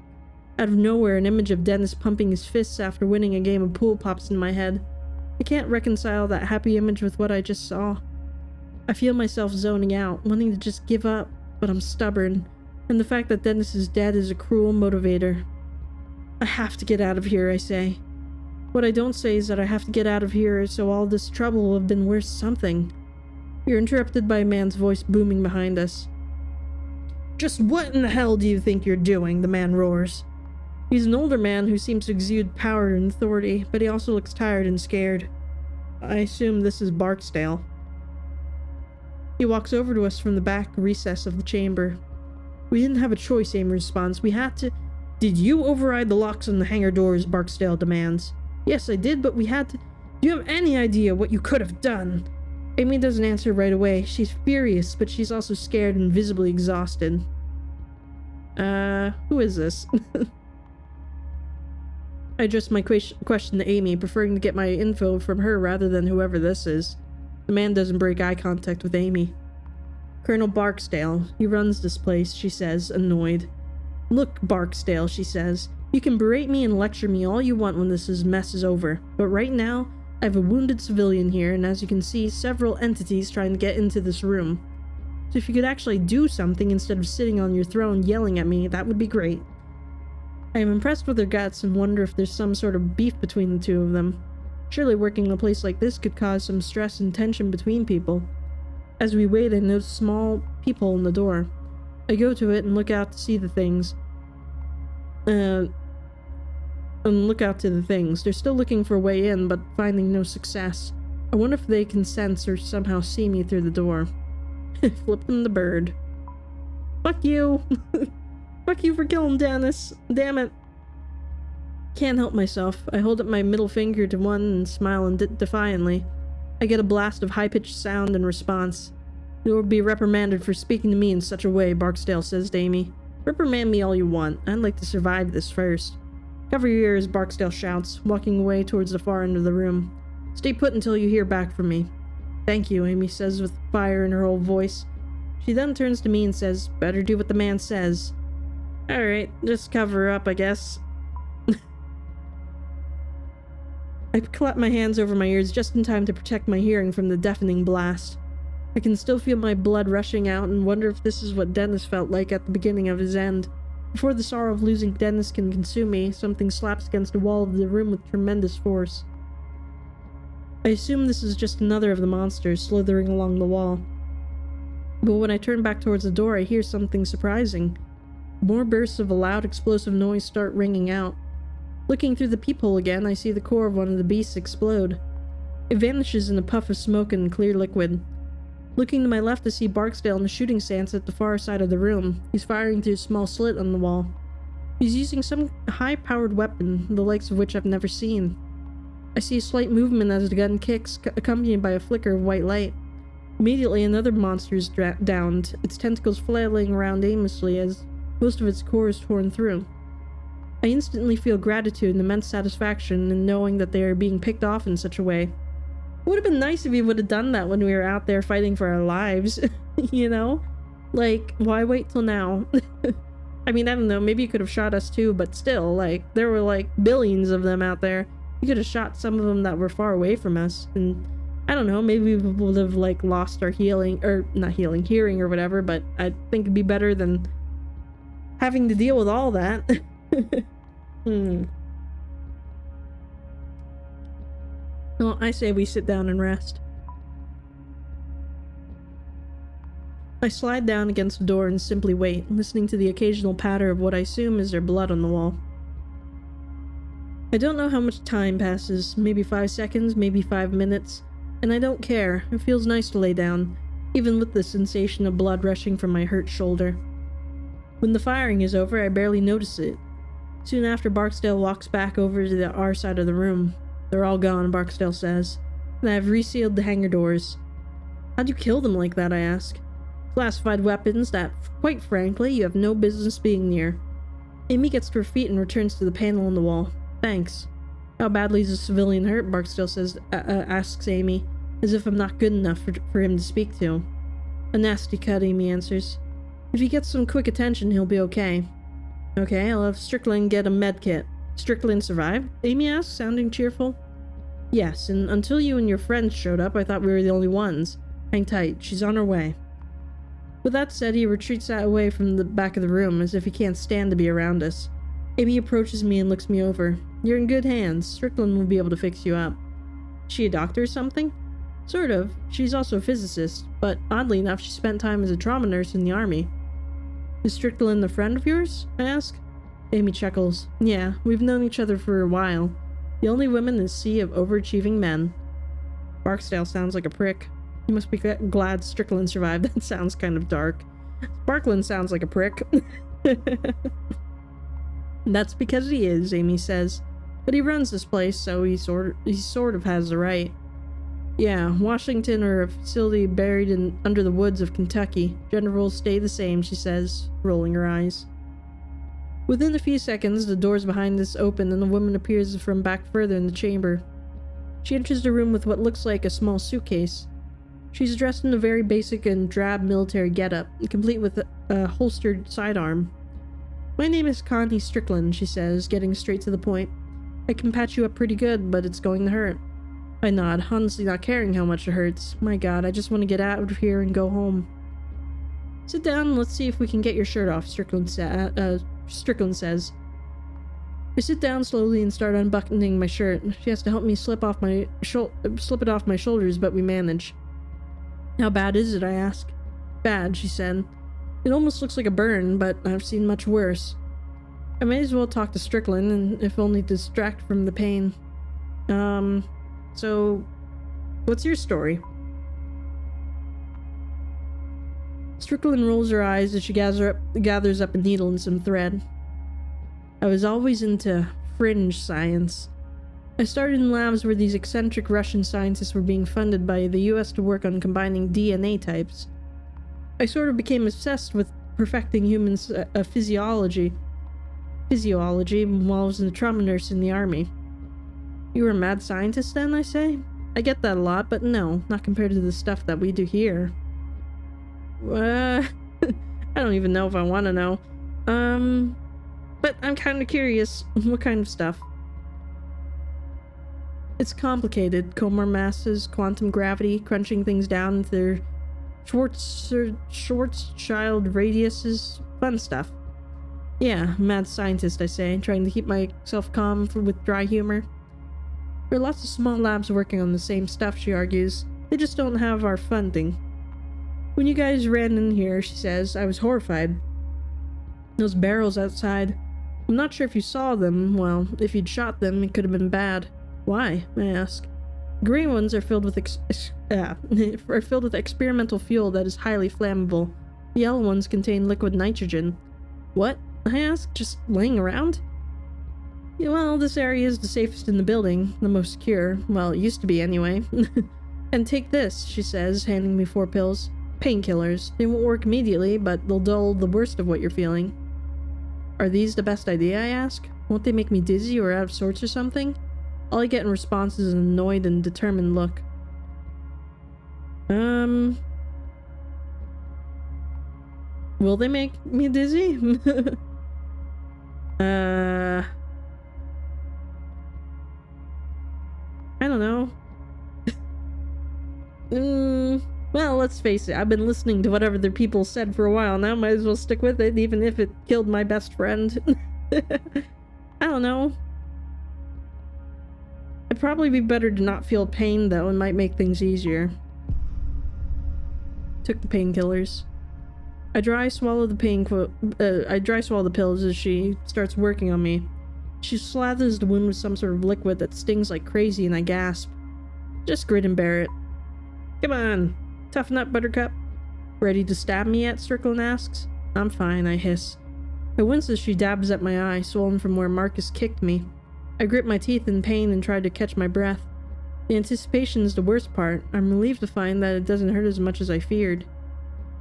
Out of nowhere, an image of Dennis pumping his fists after winning a game of pool pops in my head. I can't reconcile that happy image with what I just saw. I feel myself zoning out, wanting to just give up, but I'm stubborn, and the fact that Dennis is dead is a cruel motivator. I have to get out of here, I say. What I don't say is that I have to get out of here so all this trouble will have been worth something. We are interrupted by a man's voice booming behind us. Just what in the hell do you think you're doing? The man roars. He's an older man who seems to exude power and authority, but he also looks tired and scared. I assume this is Barksdale. He walks over to us from the back recess of the chamber. We didn't have a choice, Amy responds. We had to... Did you override the locks on the hangar doors? Barksdale demands. Yes, I did, but we had to... Do you have any idea what you could have done? Amy doesn't answer right away. She's furious, but she's also scared and visibly exhausted. Who is this? I addressed my question to Amy, preferring to get my info from her rather than whoever this is. The man doesn't break eye contact with Amy. Colonel Barksdale. He runs this place, she says, annoyed. Look, Barksdale, she says. You can berate me and lecture me all you want when this mess is over, but right now, I have a wounded civilian here, and as you can see, several entities trying to get into this room. So if you could actually do something instead of sitting on your throne yelling at me, that would be great. I am impressed with her guts and wonder if there's some sort of beef between the two of them. Surely working in a place like this could cause some stress and tension between people. As we wait, I notice small peephole in the door. I go to it and look out to see the things. They're still looking for a way in, but finding no success. I wonder if they can sense or somehow see me through the door. Flipping the bird. Fuck you! Fuck you for killing Dennis! Damn it! Can't help myself. I hold up my middle finger to one and smile defiantly. I get a blast of high-pitched sound in response. You will be reprimanded for speaking to me in such a way, Barksdale says to Amy. Reprimand me all you want. I'd like to survive this first. Cover your ears, Barksdale shouts, walking away towards the far end of the room. Stay put until you hear back from me. Thank you, Amy says with fire in her whole voice. She then turns to me and says, better do what the man says. Alright, just cover up, I guess. I clap my hands over my ears just in time to protect my hearing from the deafening blast. I can still feel my blood rushing out and wonder if this is what Dennis felt like at the beginning of his end. Before the sorrow of losing Dennis can consume me, something slaps against the wall of the room with tremendous force. I assume this is just another of the monsters slithering along the wall. But when I turn back towards the door, I hear something surprising. More bursts of a loud explosive noise start ringing out. Looking through the peephole again, I see the core of one of the beasts explode. It vanishes in a puff of smoke and clear liquid. Looking to my left, I see Barksdale in a shooting stance at the far side of the room. He's firing through a small slit on the wall. He's using some high-powered weapon, the likes of which I've never seen. I see a slight movement as the gun kicks, accompanied by a flicker of white light. Immediately, another monster is downed, its tentacles flailing around aimlessly as most of its core is torn through. I instantly feel gratitude and immense satisfaction in knowing that they are being picked off in such a way. It would have been nice if he would have done that when we were out there fighting for our lives, you know? Like, why wait till now? I mean, I don't know, maybe you could have shot us too, but still, like, there were like billions of them out there. You could have shot some of them that were far away from us, and I don't know, maybe we would have like lost our hearing or whatever, but I think it'd be better than having to deal with all that. Well, I say we sit down and rest. I slide down against the door and simply wait, listening to the occasional patter of what I assume is their blood on the wall. I don't know how much time passes, maybe 5 seconds, maybe 5 minutes, and I don't care. It feels nice to lay down, even with the sensation of blood rushing from my hurt shoulder. When the firing is over, I barely notice it. Soon after, Barksdale walks back over to our side of the room. They're all gone, Barksdale says, and I have resealed the hangar doors. How'd you kill them like that, I ask. Classified weapons that, quite frankly, you have no business being near. Amy gets to her feet and returns to the panel on the wall. Thanks. How badly is the civilian hurt? Barksdale says, asks Amy, as if I'm not good enough for him to speak to. A nasty cut, Amy answers. If he gets some quick attention, he'll be okay. Okay, I'll have Strickland get a med kit. Strickland survived? Amy asks, sounding cheerful. Yes, and until you and your friends showed up, I thought we were the only ones. Hang tight, she's on her way. With that said, he retreats away from the back of the room, as if he can't stand to be around us. Amy approaches me and looks me over. You're in good hands. Strickland will be able to fix you up. Is she a doctor or something? Sort of. She's also a physicist, but oddly enough, she spent time as a trauma nurse in the army. Is Strickland a friend of yours? I ask. Amy chuckles. Yeah, we've known each other for a while. The only women in a sea of overachieving men. Barksdale sounds like a prick. You must be glad Strickland survived. That sounds kind of dark. Sparkland sounds like a prick. That's because he is, Amy says. But he runs this place, so he sort of has the right. Yeah, Washington or a facility buried under the woods of Kentucky. General rules stay the same, she says, rolling her eyes. Within a few seconds, the doors behind us open and a woman appears from back further in the chamber. She enters the room with what looks like a small suitcase. She's dressed in a very basic and drab military getup, complete with a holstered sidearm. My name is Connie Strickland, she says, getting straight to the point. I can patch you up pretty good, but it's going to hurt. I nod, honestly not caring how much it hurts. My god, I just want to get out of here and go home. Sit down and let's see if we can get your shirt off, Strickland says. I sit down slowly and start unbuttoning my shirt. She has to help me slip it off my shoulders, but we manage. How bad is it, I ask. Bad, she said. It almost looks like a burn, but I've seen much worse. I may as well talk to Strickland, and if only to distract from the pain. So, what's your story? Strickland rolls her eyes as she gathers up a needle and some thread. I was always into fringe science. I started in labs where these eccentric Russian scientists were being funded by the US to work on combining DNA types. I sort of became obsessed with perfecting human physiology while I was a trauma nurse in the army. You were a mad scientist then, I say? I get that a lot, but no, not compared to the stuff that we do here. I don't even know if I want to know. But I'm kind of curious. What kind of stuff? It's complicated. Comar masses, quantum gravity, crunching things down into their Schwarzschild radiuses. Fun stuff. Yeah, mad scientist, I say, trying to keep myself calm with dry humor. There are lots of small labs working on the same stuff, she argues. They just don't have our funding. When you guys ran in here, she says, I was horrified. Those barrels outside. I'm not sure if you saw them. Well, if you'd shot them, it could have been bad. Why? I ask. Green ones are filled with experimental fuel that is highly flammable. The yellow ones contain liquid nitrogen. What? I ask. Just laying around? Yeah, well, this area is the safest in the building, the most secure. Well, it used to be anyway. And take this, she says, handing me 4 pills. Painkillers. They won't work immediately, but they'll dull the worst of what you're feeling. Are these the best idea, I ask? Won't they make me dizzy or out of sorts or something? All I get in response is an annoyed and determined look. Will they make me dizzy? I don't know. Well, let's face it, I've been listening to whatever the people said for a while now, might as well stick with it, even if it killed my best friend. I don't know. It'd probably be better to not feel pain, though, and might make things easier. Took the painkillers. I dry swallow the pills as she starts working on me. She slathers the wound with some sort of liquid that stings like crazy, and I gasp. Just grit and bear it. Come on, toughen up, Buttercup. Ready to stab me yet? Strickland asks. I'm fine, I hiss. I wince as she dabs at my eye, swollen from where Marcus kicked me. I grit my teeth in pain and try to catch my breath. The anticipation is the worst part. I'm relieved to find that it doesn't hurt as much as I feared.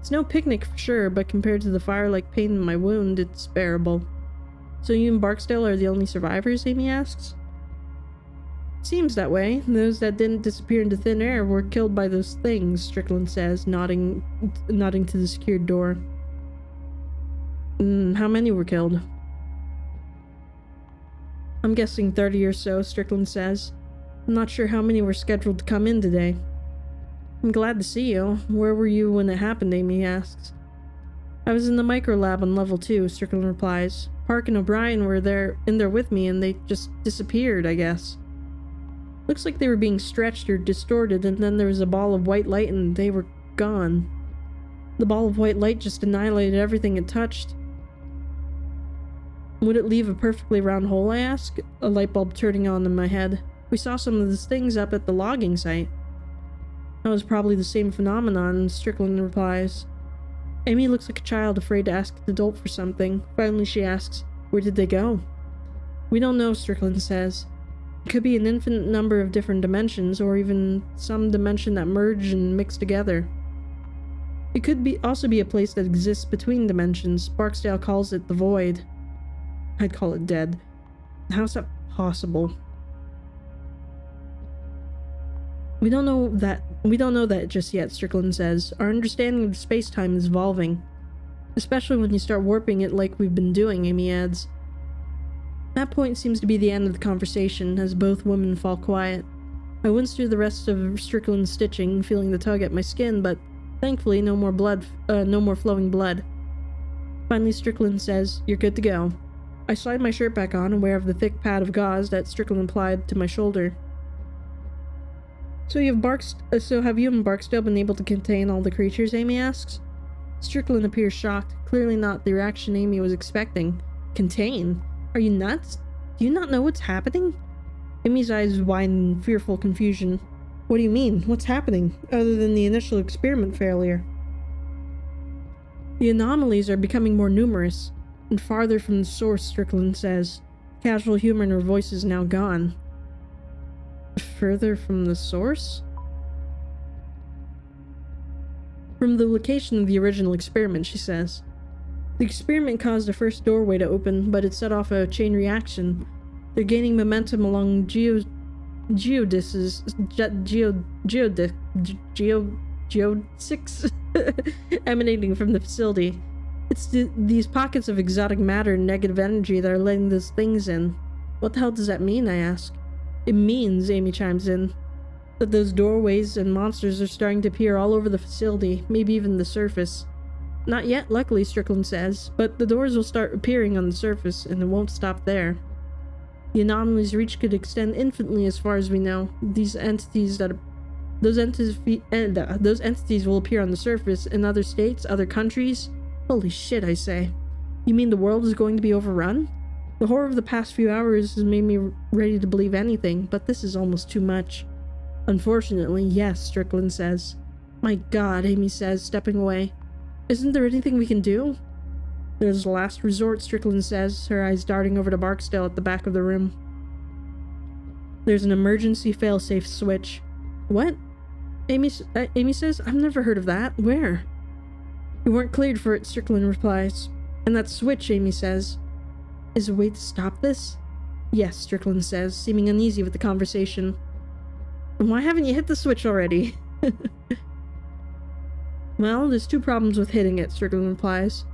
It's no picnic for sure, but compared to the fire-like pain in my wound, it's bearable. So you and Barksdale are the only survivors, Amy asks? Seems that way. Those that didn't disappear into thin air were killed by those things, Strickland says, nodding to the secured door. How many were killed? I'm guessing 30 or so, Strickland says. I'm not sure how many were scheduled to come in today. I'm glad to see you. Where were you when it happened, Amy asks. I was in the micro lab on level 2, Strickland replies. Park and O'Brien were in there with me and they just disappeared, I guess. Looks like they were being stretched or distorted, and then there was a ball of white light and they were gone. The ball of white light just annihilated everything it touched. Would it leave a perfectly round hole, I ask, a light bulb turning on in my head. We saw some of these things up at the logging site. That was probably the same phenomenon, Strickland replies. Amy looks like a child afraid to ask an adult for something. Finally she asks, where did they go? We don't know, Strickland says. It could be an infinite number of different dimensions, or even some dimension that merge and mix together. It could also be a place that exists between dimensions. Barksdale calls it the void. I'd call it dead. How's that possible? We don't know that just yet, Strickland says. Our understanding of space-time is evolving. Especially when you start warping it like we've been doing, Amy adds. That point seems to be the end of the conversation, as both women fall quiet. I wince through the rest of Strickland's stitching, feeling the tug at my skin, but thankfully no more flowing blood. Finally, Strickland says, "You're good to go." I slide my shirt back on, aware of the thick pad of gauze that Strickland applied to my shoulder. So have you and Barksdale been able to contain all the creatures?" Amy asks. Strickland appears shocked, clearly not the reaction Amy was expecting. Contain? Are you nuts? Do you not know what's happening? Amy's eyes widen in fearful confusion. What do you mean? What's happening, other than the initial experiment failure? The anomalies are becoming more numerous, and farther from the source, Strickland says. Casual humor in her voice is now gone. Further from the source? From the location of the original experiment, she says. The experiment caused the first doorway to open, but it set off a chain reaction. They're gaining momentum along geodesics emanating from the facility. It's these pockets of exotic matter and negative energy that are letting those things in. What the hell does that mean, I ask. It means, Amy chimes in, that those doorways and monsters are starting to appear all over the facility, maybe even the surface. Not yet, luckily, Strickland says, but the doors will start appearing on the surface, and it won't stop there. The anomaly's reach could extend infinitely as far as we know. Those entities will appear on the surface in other states, other countries. Holy shit, I say. You mean the world is going to be overrun? The horror of the past few hours has made me ready to believe anything, but this is almost too much. Unfortunately, yes, Strickland says. My God, Amy says, stepping away. Isn't there anything we can do? There's the last resort, Strickland says, her eyes darting over to Barksdale at the back of the room. There's an emergency failsafe switch. What? Amy says, I've never heard of that. Where? We weren't cleared for it, Strickland replies. And that switch, Amy says, is a way to stop this? Yes, Strickland says, seeming uneasy with the conversation. And why haven't you hit the switch already? Well, there's two problems with hitting it, Strickland replies.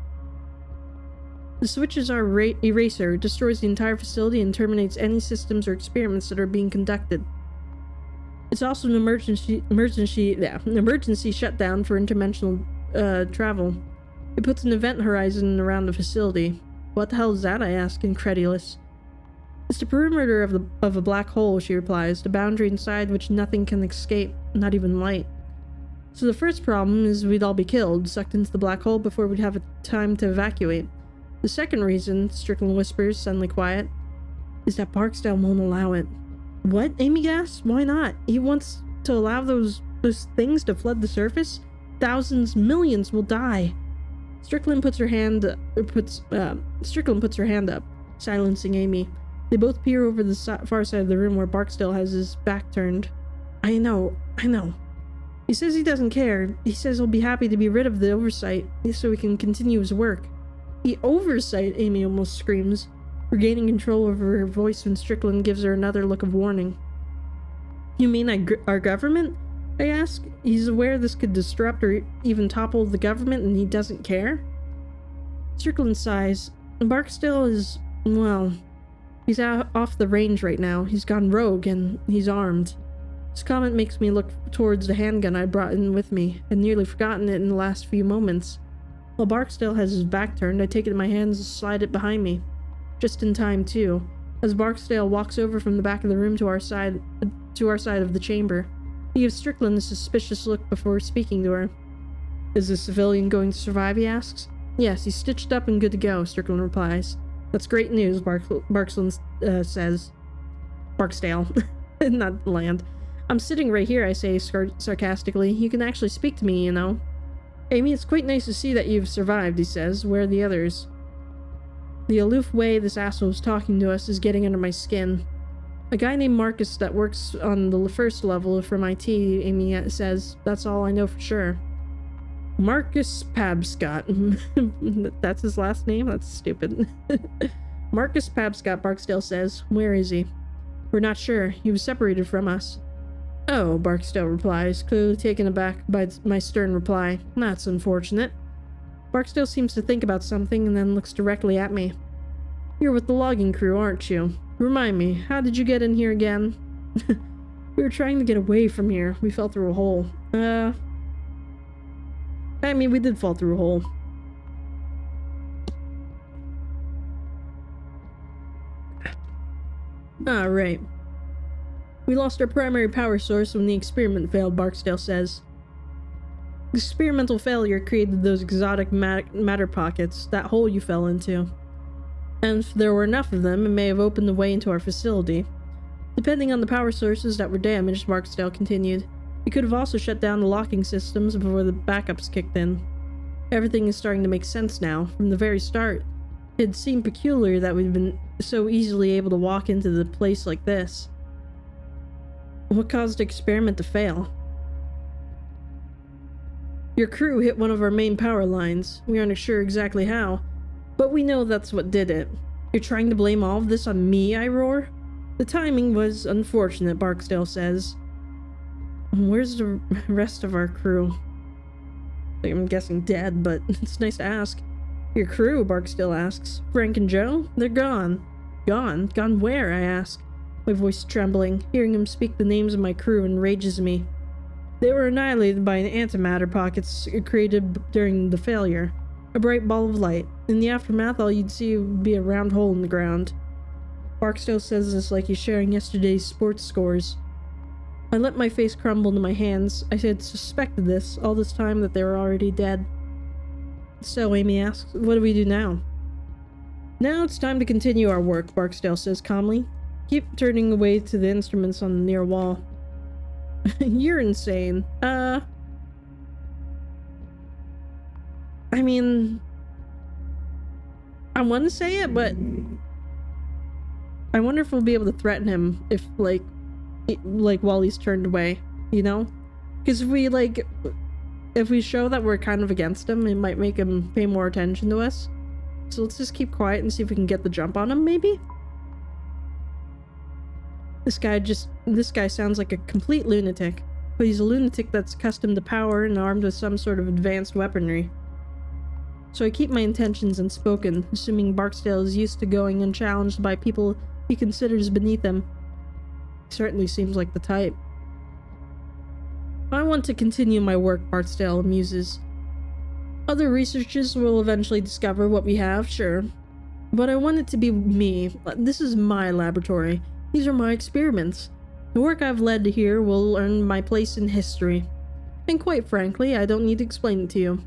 The switch is our eraser. It destroys the entire facility and terminates any systems or experiments that are being conducted. It's also an emergency shutdown for interdimensional travel. It puts an event horizon around the facility. What the hell is that, I ask, incredulous. It's the perimeter of a black hole, she replies, the boundary inside which nothing can escape, not even light. So the first problem is we'd all be killed, sucked into the black hole before we'd have time to evacuate. The second reason, Strickland whispers, suddenly quiet, is that Barksdale won't allow it. What? Amy gasps. Why not? He wants to allow those things to flood the surface? Thousands, millions will die. Strickland puts her hand up, silencing Amy. They both peer over the far side of the room where Barksdale has his back turned. I know. He says he doesn't care. He says he'll be happy to be rid of the oversight so he can continue his work. The oversight, Amy almost screams, regaining control over her voice when Strickland gives her another look of warning. You mean our government? I ask. He's aware this could disrupt or even topple the government and he doesn't care? Strickland sighs. Barksdale is, well, he's off the range right now. He's gone rogue and he's armed. This comment makes me look towards the handgun I brought in with me. I'd nearly forgotten it in the last few moments. While Barksdale has his back turned, I take it in my hands and slide it behind me. Just in time, too, as Barksdale walks over from the back of the room to our side of the chamber. He gives Strickland a suspicious look before speaking to her. Is the civilian going to survive, he asks. Yes, he's stitched up and good to go, Strickland replies. That's great news, Barksdale says. Barksdale. Not land. I'm sitting right here, I say sarcastically. You can actually speak to me, you know. Amy, it's quite nice to see that you've survived, he says. Where are the others? The aloof way this asshole's talking to us is getting under my skin. A guy named Marcus that works on the first level from IT, Amy says. That's all I know for sure. Marcus Pabscott. That's his last name? That's stupid. Marcus Pabscott, Barksdale says. Where is he? We're not sure. He was separated from us. Oh, Barksdale replies, clearly taken aback by my stern reply. That's unfortunate. Barksdale seems to think about something and then looks directly at me. You're with the logging crew, aren't you? Remind me, how did you get in here again? We were trying to get away from here. We fell through a hole. I mean, we did fall through a hole. Ah, right. We lost our primary power source when the experiment failed, Barksdale says. The experimental failure created those exotic matter pockets, that hole you fell into. And if there were enough of them, it may have opened the way into our facility. Depending on the power sources that were damaged, Barksdale continued, we could have also shut down the locking systems before the backups kicked in. Everything is starting to make sense now. From the very start, it had seemed peculiar that we'd been so easily able to walk into the place like this. What caused the experiment to fail? Your crew hit one of our main power lines. We aren't sure exactly how, but we know that's what did it. You're trying to blame all of this on me, I roar? The timing was unfortunate, Barksdale says. Where's the rest of our crew? I'm guessing dead, but it's nice to ask. Your crew, Barksdale asks. Frank and Joe? They're gone. Gone? Gone where? I ask, my voice trembling. Hearing him speak the names of my crew enrages me. They were annihilated by an antimatter pockets created during the failure. A bright ball of light. In the aftermath, all you'd see would be a round hole in the ground. Barksdale says this like he's sharing yesterday's sports scores. I let my face crumble into my hands. I had suspected this all this time that they were already dead. So, Amy asks, what do we do now? Now it's time to continue our work, Barksdale says calmly. Keep turning away to the instruments on the near wall. You're insane. I mean, I want to say it, but I wonder if we'll be able to threaten him if, like while he's turned away, you know? Because if we show that we're kind of against him, it might make him pay more attention to us. So let's just keep quiet and see if we can get the jump on him, maybe? This guy sounds like a complete lunatic, but he's a lunatic that's accustomed to power and armed with some sort of advanced weaponry. So I keep my intentions unspoken, assuming Barksdale is used to going unchallenged by people he considers beneath him. He certainly seems like the type. I want to continue my work, Barksdale muses. Other researchers will eventually discover what we have, sure. But I want it to be me. This is my laboratory. These are my experiments. The work I've led here will earn my place in history. And quite frankly, I don't need to explain it to you.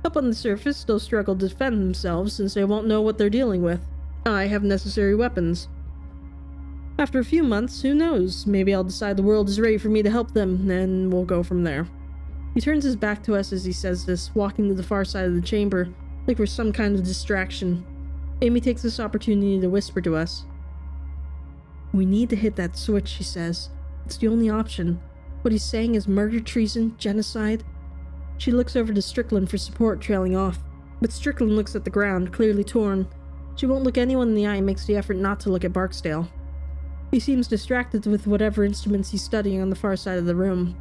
Up on the surface, they'll struggle to defend themselves since they won't know what they're dealing with. I have necessary weapons. After a few months, who knows? Maybe I'll decide the world is ready for me to help them, and we'll go from there. He turns his back to us as he says this, walking to the far side of the chamber, like we're some kind of distraction. Amy takes this opportunity to whisper to us. We need to hit that switch, she says. It's the only option. What he's saying is murder, treason, genocide. She looks over to Strickland for support, trailing off. But Strickland looks at the ground, clearly torn. She won't look anyone in the eye and makes the effort not to look at Barksdale. He seems distracted with whatever instruments he's studying on the far side of the room.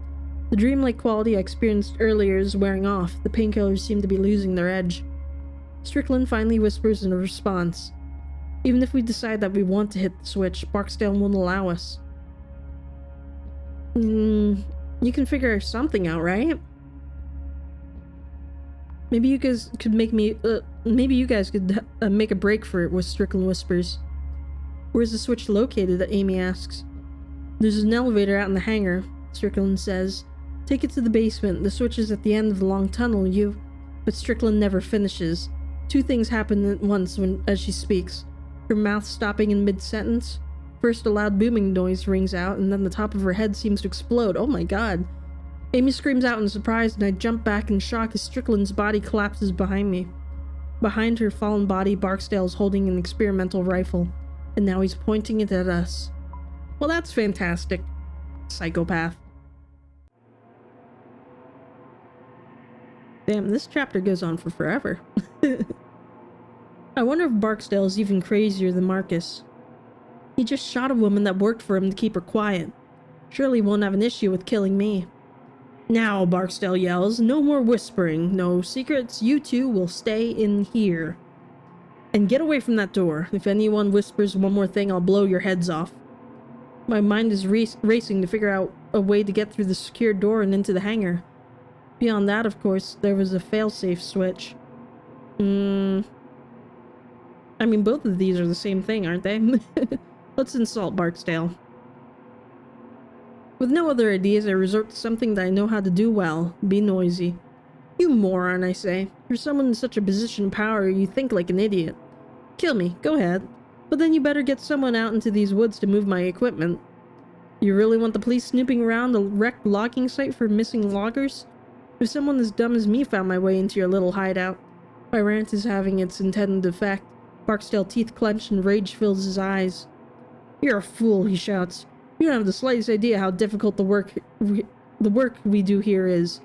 The dreamlike quality I experienced earlier is wearing off. The painkillers seem to be losing their edge. Strickland finally whispers in a response. Even if we decide that we want to hit the switch, Barksdale won't allow us. You can figure something out, right? Maybe you guys could make a break for it, Strickland whispers. Where's the switch located? Amy asks. There's an elevator out in the hangar, Strickland says. Take it to the basement. The switch is at the end of the long tunnel, But Strickland never finishes. Two things happen at once as she speaks. Her mouth stopping in mid-sentence. First, a loud booming noise rings out, and then the top of her head seems to explode. Oh my god. Amy screams out in surprise, and I jump back in shock as Strickland's body collapses behind me. Behind her fallen body, Barksdale is holding an experimental rifle, and now he's pointing it at us. Well, that's fantastic. Psychopath. Damn, this chapter goes on for forever. I wonder if Barksdale is even crazier than Marcus. He just shot a woman that worked for him to keep her quiet. Surely he won't have an issue with killing me. Now, Barksdale yells, no more whispering, no secrets, you two will stay in here. And get away from that door. If anyone whispers one more thing, I'll blow your heads off. My mind is racing to figure out a way to get through the secured door and into the hangar. Beyond that, of course, there was a failsafe switch. I mean, both of these are the same thing, aren't they? Let's insult Barksdale. With no other ideas, I resort to something that I know how to do well. Be noisy. You moron, I say. You're someone in such a position of power, you think like an idiot. Kill me, go ahead. But then you better get someone out into these woods to move my equipment. You really want the police snooping around the wrecked logging site for missing loggers? If someone as dumb as me found my way into your little hideout. My rant is having its intended effect. Barksdale teeth clench and rage fills his eyes. You're a fool, he shouts. You don't have the slightest idea how difficult the work we do here is.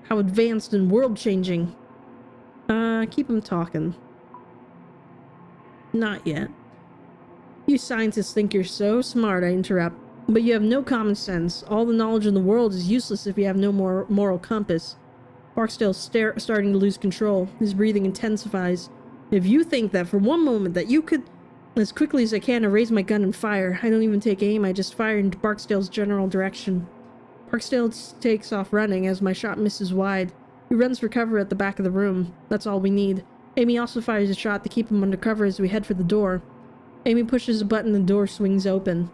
How advanced and world-changing. Keep him talking. Not yet. You scientists think you're so smart, I interrupt. But you have no common sense. All the knowledge in the world is useless if you have no moral compass. Barksdale's starting to lose control. His breathing intensifies. If you think that for one moment that you could, as quickly as I can, raise my gun and fire. I don't even take aim, I just fire into Barksdale's general direction. Barksdale takes off running as my shot misses wide. He runs for cover at the back of the room. That's all we need. Amy also fires a shot to keep him under cover as we head for the door. Amy pushes a button and the door swings open.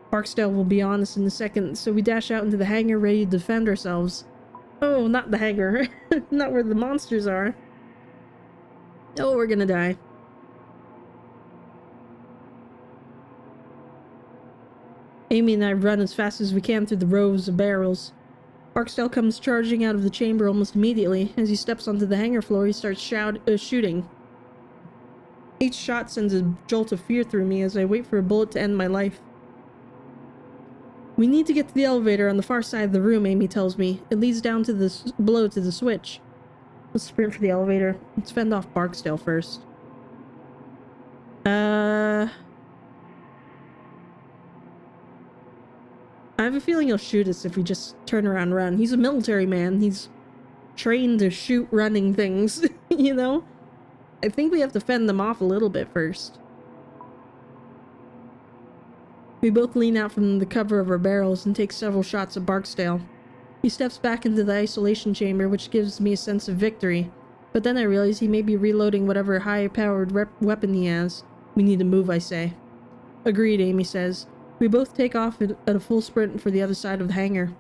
Barksdale will be on us in a second, so we dash out into the hangar ready to defend ourselves. Oh, not the hangar. Not where the monsters are. Oh, we're gonna die. Amy and I run as fast as we can through the rows of barrels. Barksdale comes charging out of the chamber almost immediately. As he steps onto the hangar floor, he starts shooting. Each shot sends a jolt of fear through me as I wait for a bullet to end my life. We need to get to the elevator on the far side of the room, Amy tells me. It leads down to below to the switch. Let's sprint for the elevator. Let's fend off Barksdale first. I have a feeling he'll shoot us if we just turn around and run. He's a military man. He's trained to shoot running things, you know? I think we have to fend them off a little bit first. We both lean out from the cover of our barrels and take several shots at Barksdale. He steps back into the isolation chamber, which gives me a sense of victory. But then I realize he may be reloading whatever high-powered weapon he has. We need to move, I say. Agreed, Amy says. We both take off at a full sprint for the other side of the hangar.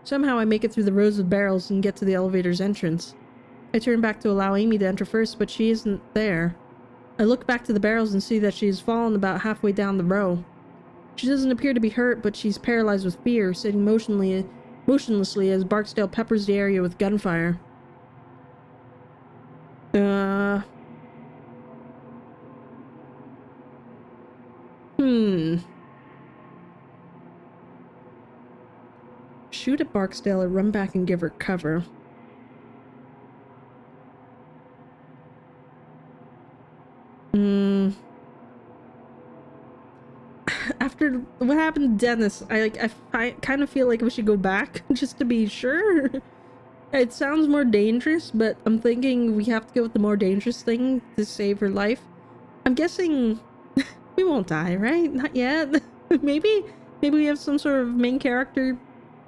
Somehow I make it through the rows of barrels and get to the elevator's entrance. I turn back to allow Amy to enter first, but she isn't there. I look back to the barrels and see that she has fallen about halfway down the row. She doesn't appear to be hurt, but she's paralyzed with fear, sitting motionlessly as Barksdale peppers the area with gunfire. Shoot at Barksdale or run back and give her cover. After what happened to Dennis, I kind of feel like we should go back just to be sure. It sounds more dangerous, but I'm thinking we have to go with the more dangerous thing to save her life. I'm guessing we won't die, right? Not yet. Maybe we have some sort of main character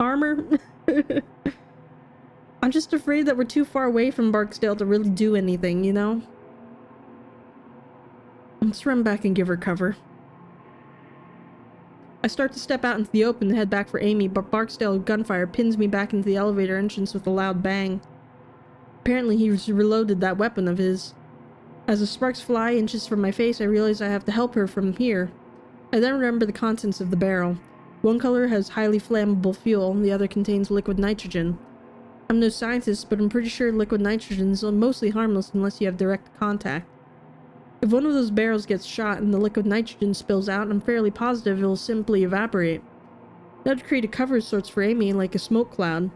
armor. I'm just afraid that we're too far away from Barksdale to really do anything, you know? Let's run back and give her cover. I start to step out into the open and head back for Amy, but Barksdale gunfire pins me back into the elevator entrance with a loud bang. Apparently he's reloaded that weapon of his. As the sparks fly inches from my face, I realize I have to help her from here. I then remember the contents of the barrel. One color has highly flammable fuel, and the other contains liquid nitrogen. I'm no scientist, but I'm pretty sure liquid nitrogen is mostly harmless unless you have direct contact. If one of those barrels gets shot and the liquid nitrogen spills out, I'm fairly positive it will simply evaporate. That'd create a cover of sorts for Amy, like a smoke cloud.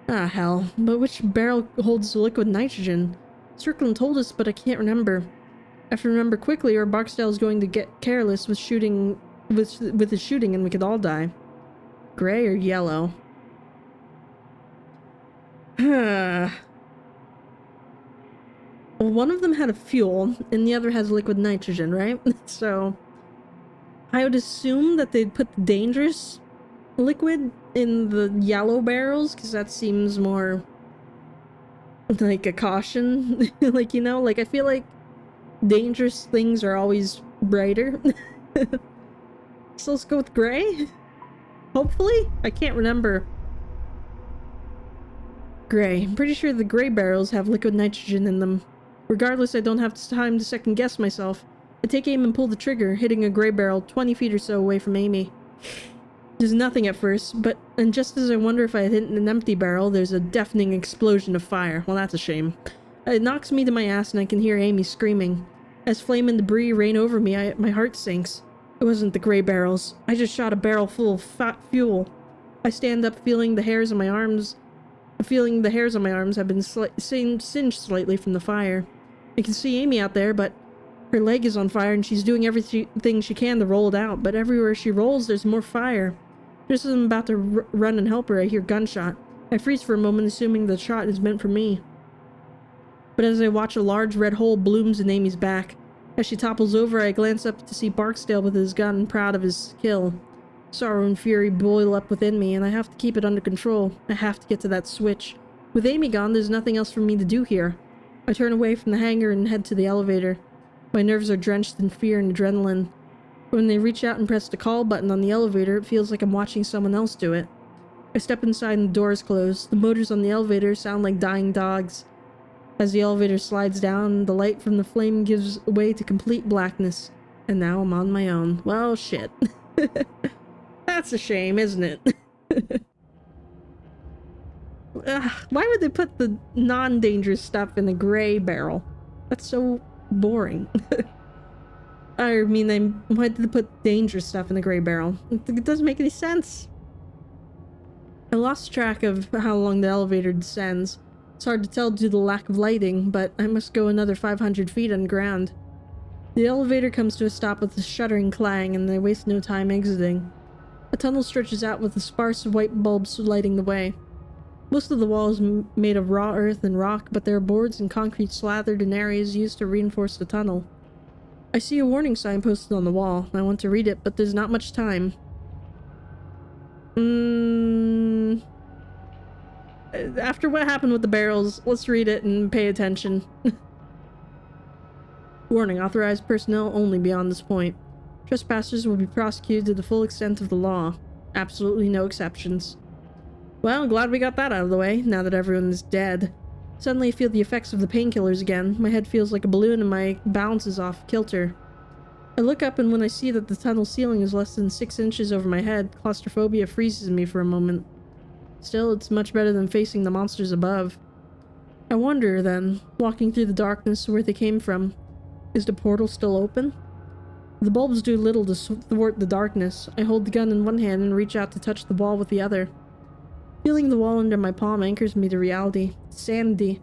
Ah, hell. But which barrel holds the liquid nitrogen? Strickland told us, but I can't remember. I have to remember quickly, or Barksdale's going to get careless with shooting, with his shooting, and we could all die. Gray or yellow? Well, one of them had a fuel, and the other has liquid nitrogen, right? So, I would assume that they'd put the dangerous liquid in the yellow barrels, because that seems more like a caution. Like, you know, like I feel like dangerous things are always brighter. So let's go with gray? Hopefully? I can't remember. Gray. I'm pretty sure the gray barrels have liquid nitrogen in them. Regardless, I don't have time to second guess myself. I take aim and pull the trigger, hitting a gray barrel 20 feet or so away from Amy. There's nothing at first, and just as I wonder if I had hit an empty barrel, there's a deafening explosion of fire. Well, that's a shame. It knocks me to my ass and I can hear Amy screaming. As flame and debris rain over me, my heart sinks. It wasn't the gray barrels. I just shot a barrel full of fat fuel. I stand up, feeling the hairs on my arms have been singed slightly from the fire. I can see Amy out there, but her leg is on fire and she's doing everything she can to roll it out, but everywhere she rolls, there's more fire. Just as I'm about to run and help her, I hear gunshot. I freeze for a moment, assuming the shot is meant for me. But as I watch, a large red hole blooms in Amy's back. As she topples over, I glance up to see Barksdale with his gun, proud of his kill. Sorrow and fury boil up within me, and I have to keep it under control. I have to get to that switch. With Amy gone, there's nothing else for me to do here. I turn away from the hangar and head to the elevator. My nerves are drenched in fear and adrenaline. When they reach out and press the call button on the elevator, it feels like I'm watching someone else do it. I step inside and the doors close. The motors on the elevator sound like dying dogs. As the elevator slides down, the light from the flame gives way to complete blackness. And now I'm on my own. Well, shit. That's a shame, isn't it? Why would they put the non-dangerous stuff in the gray barrel? That's so boring. I mean, why did they put dangerous stuff in the gray barrel? It doesn't make any sense. I lost track of how long the elevator descends. It's hard to tell due to the lack of lighting, but I must go another 500 feet underground. The elevator comes to a stop with a shuddering clang, and I waste no time exiting. A tunnel stretches out with a sparse white bulbs lighting the way. Most of the wall is made of raw earth and rock, but there are boards and concrete slathered in areas used to reinforce the tunnel. I see a warning sign posted on the wall. I want to read it, but there's not much time. After what happened with the barrels, let's read it and pay attention. Warning, authorized personnel only beyond this point. Trespassers will be prosecuted to the full extent of the law. Absolutely no exceptions. Well, glad we got that out of the way, now that everyone is dead. Suddenly I feel the effects of the painkillers again. My head feels like a balloon and my balance is off kilter. I look up, and when I see that the tunnel ceiling is less than 6 inches over my head, claustrophobia freezes me for a moment. Still, it's much better than facing the monsters above. I wonder, then, walking through the darkness where they came from, is the portal still open? The bulbs do little to thwart the darkness. I hold the gun in one hand and reach out to touch the wall with the other. Feeling the wall under my palm anchors me to reality. Sanity.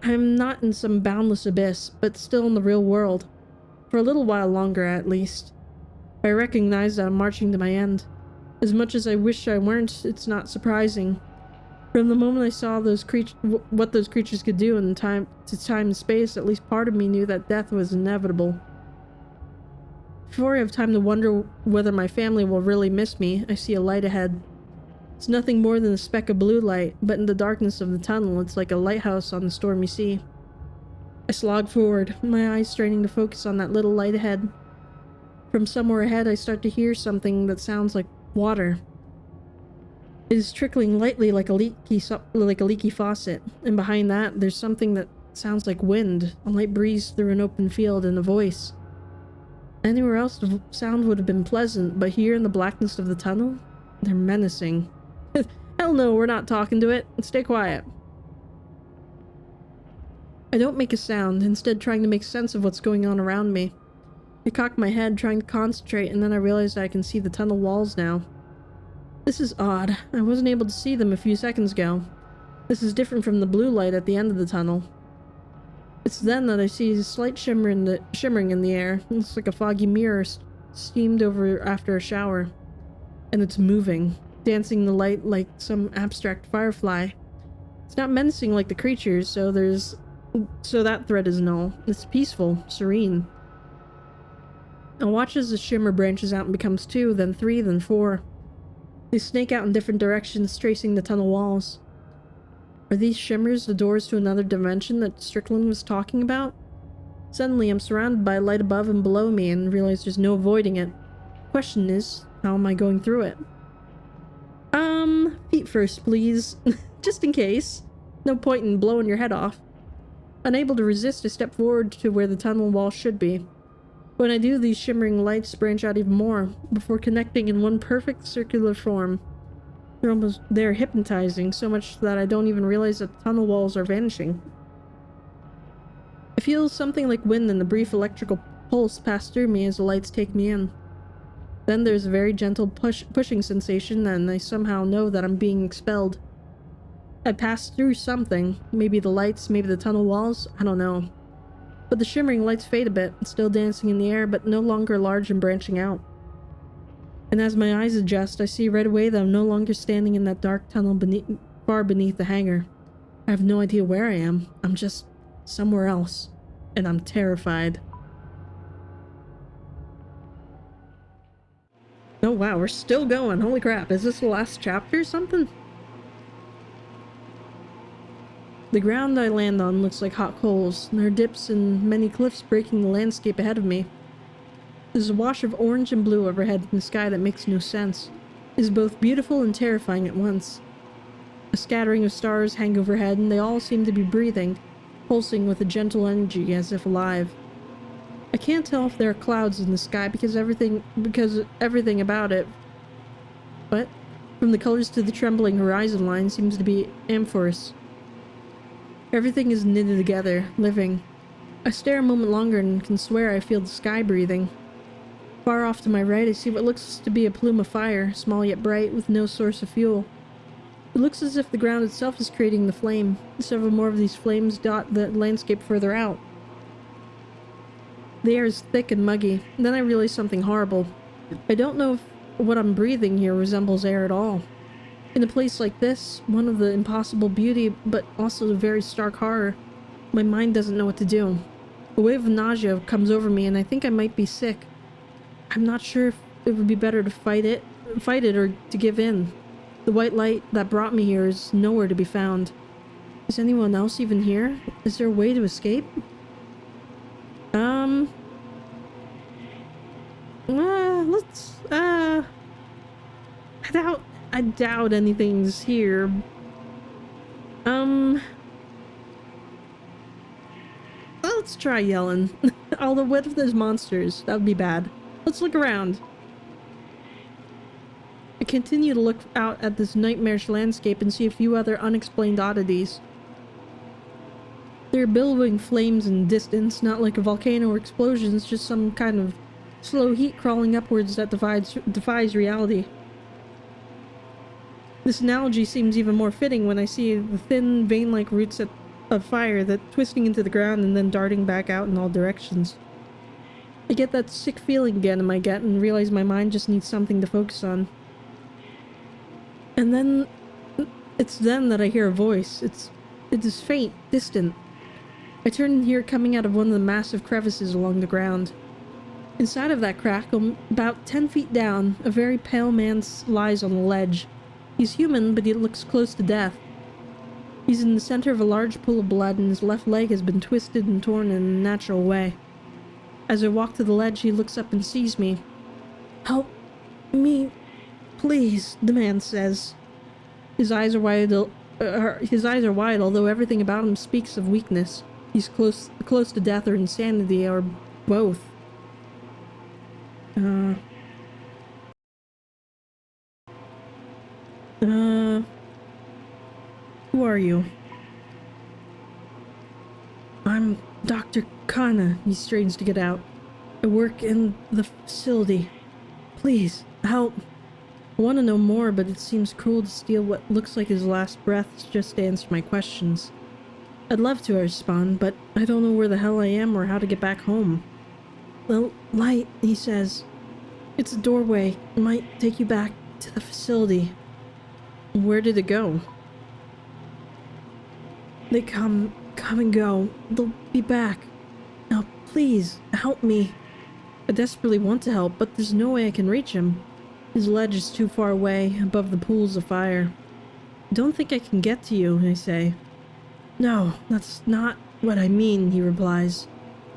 I'm not in some boundless abyss, but still in the real world. For a little while longer, at least. I recognize that I'm marching to my end. As much as I wish I weren't, it's not surprising. From the moment I saw what those creatures could do in time and space, at least part of me knew that death was inevitable. Before I have time to wonder whether my family will really miss me, I see a light ahead. It's nothing more than a speck of blue light, but in the darkness of the tunnel, it's like a lighthouse on the stormy sea. I slog forward, my eyes straining to focus on that little light ahead. From somewhere ahead, I start to hear something that sounds like water. It is trickling lightly like a leaky faucet, and behind that, there's something that sounds like wind, a light breeze through an open field, and a voice. Anywhere else, the sound would have been pleasant, but here in the blackness of the tunnel, they're menacing. Hell no, we're not talking to it. Stay quiet. I don't make a sound, instead trying to make sense of what's going on around me. I cock my head, trying to concentrate, and then I realize that I can see the tunnel walls now. This is odd. I wasn't able to see them a few seconds ago. This is different from the blue light at the end of the tunnel. It's then that I see a slight shimmering in the air. It's like a foggy mirror steamed over after a shower. And it's moving, dancing in the light like some abstract firefly. It's not menacing like the creatures, so that threat is null. It's peaceful, serene. I watch as the shimmer branches out and becomes 2, then 3, then 4. They snake out in different directions, tracing the tunnel walls. Are these shimmers the doors to another dimension that Strickland was talking about? Suddenly, I'm surrounded by light above and below me and realize there's no avoiding it. The question is, how am I going through it? Feet first, please. Just in case. No point in blowing your head off. Unable to resist, I step forward to where the tunnel wall should be. When I do, these shimmering lights branch out even more, before connecting in one perfect circular form. They're hypnotizing, so much that I don't even realize that the tunnel walls are vanishing. I feel something like wind and a brief electrical pulse pass through me as the lights take me in. Then there's a very gentle pushing sensation, and I somehow know that I'm being expelled. I passed through something, maybe the lights, maybe the tunnel walls, I don't know. But the shimmering lights fade a bit, still dancing in the air, but no longer large and branching out. And as my eyes adjust, I see right away that I'm no longer standing in that dark tunnel far beneath the hangar. I have no idea where I am. I'm just somewhere else. And I'm terrified. Oh wow, we're still going. Holy crap, is this the last chapter or something? The ground I land on looks like hot coals. There are dips and many cliffs breaking the landscape ahead of me. There's a wash of orange and blue overhead in the sky that makes no sense. It is both beautiful and terrifying at once. A scattering of stars hang overhead, and they all seem to be breathing, pulsing with a gentle energy as if alive. I can't tell if there are clouds in the sky because everything about it, but from the colors to the trembling horizon line seems to be amorphous. Everything is knitted together, living. I stare a moment longer and can swear I feel the sky breathing. Far off to my right, I see what looks to be a plume of fire, small yet bright, with no source of fuel. It looks as if the ground itself is creating the flame. Several more of these flames dot the landscape further out. The air is thick and muggy. Then I realize something horrible. I don't know if what I'm breathing here resembles air at all. In a place like this, one of the impossible beauty, but also a very stark horror, my mind doesn't know what to do. A wave of nausea comes over me and I think I might be sick. I'm not sure if it would be better to fight it or to give in. The white light that brought me here is nowhere to be found. Is anyone else even here? Is there a way to escape? I doubt anything's here. Let's try yelling. Although what if there's monsters? That would be bad. Let's look around. I continue to look out at this nightmarish landscape and see a few other unexplained oddities. There are billowing flames in the distance, not like a volcano or explosions, just some kind of slow heat crawling upwards that defies reality. This analogy seems even more fitting when I see the thin, vein-like roots of fire that twisting into the ground and then darting back out in all directions. I get that sick feeling again in my gut and realize my mind just needs something to focus on. And then, it's then that I hear a voice. It is faint, distant. I turn and hear it coming out of one of the massive crevices along the ground. Inside of that crack, about 10 feet down, a very pale man lies on the ledge. He's human, but he looks close to death. He's in the center of a large pool of blood, and his left leg has been twisted and torn in a natural way. As I walk to the ledge, he looks up and sees me. "Help me, please," the man says. His eyes are wide, although everything about him speaks of weakness. He's close to death or insanity, or both. Who are you? I'm Dr. Kana, he strains to get out. I work in the facility. Please, help. I want to know more, but it seems cruel to steal what looks like his last breaths just to answer my questions. I'd love to, I respond, but I don't know where the hell I am or how to get back home. The light, he says. It's a doorway. It might take you back to the facility. Where did it go? They come and go. They'll be back. Now, please, help me. I desperately want to help, but there's no way I can reach him. His ledge is too far away, above the pools of fire. I don't think I can get to you, I say. No, that's not what I mean, he replies.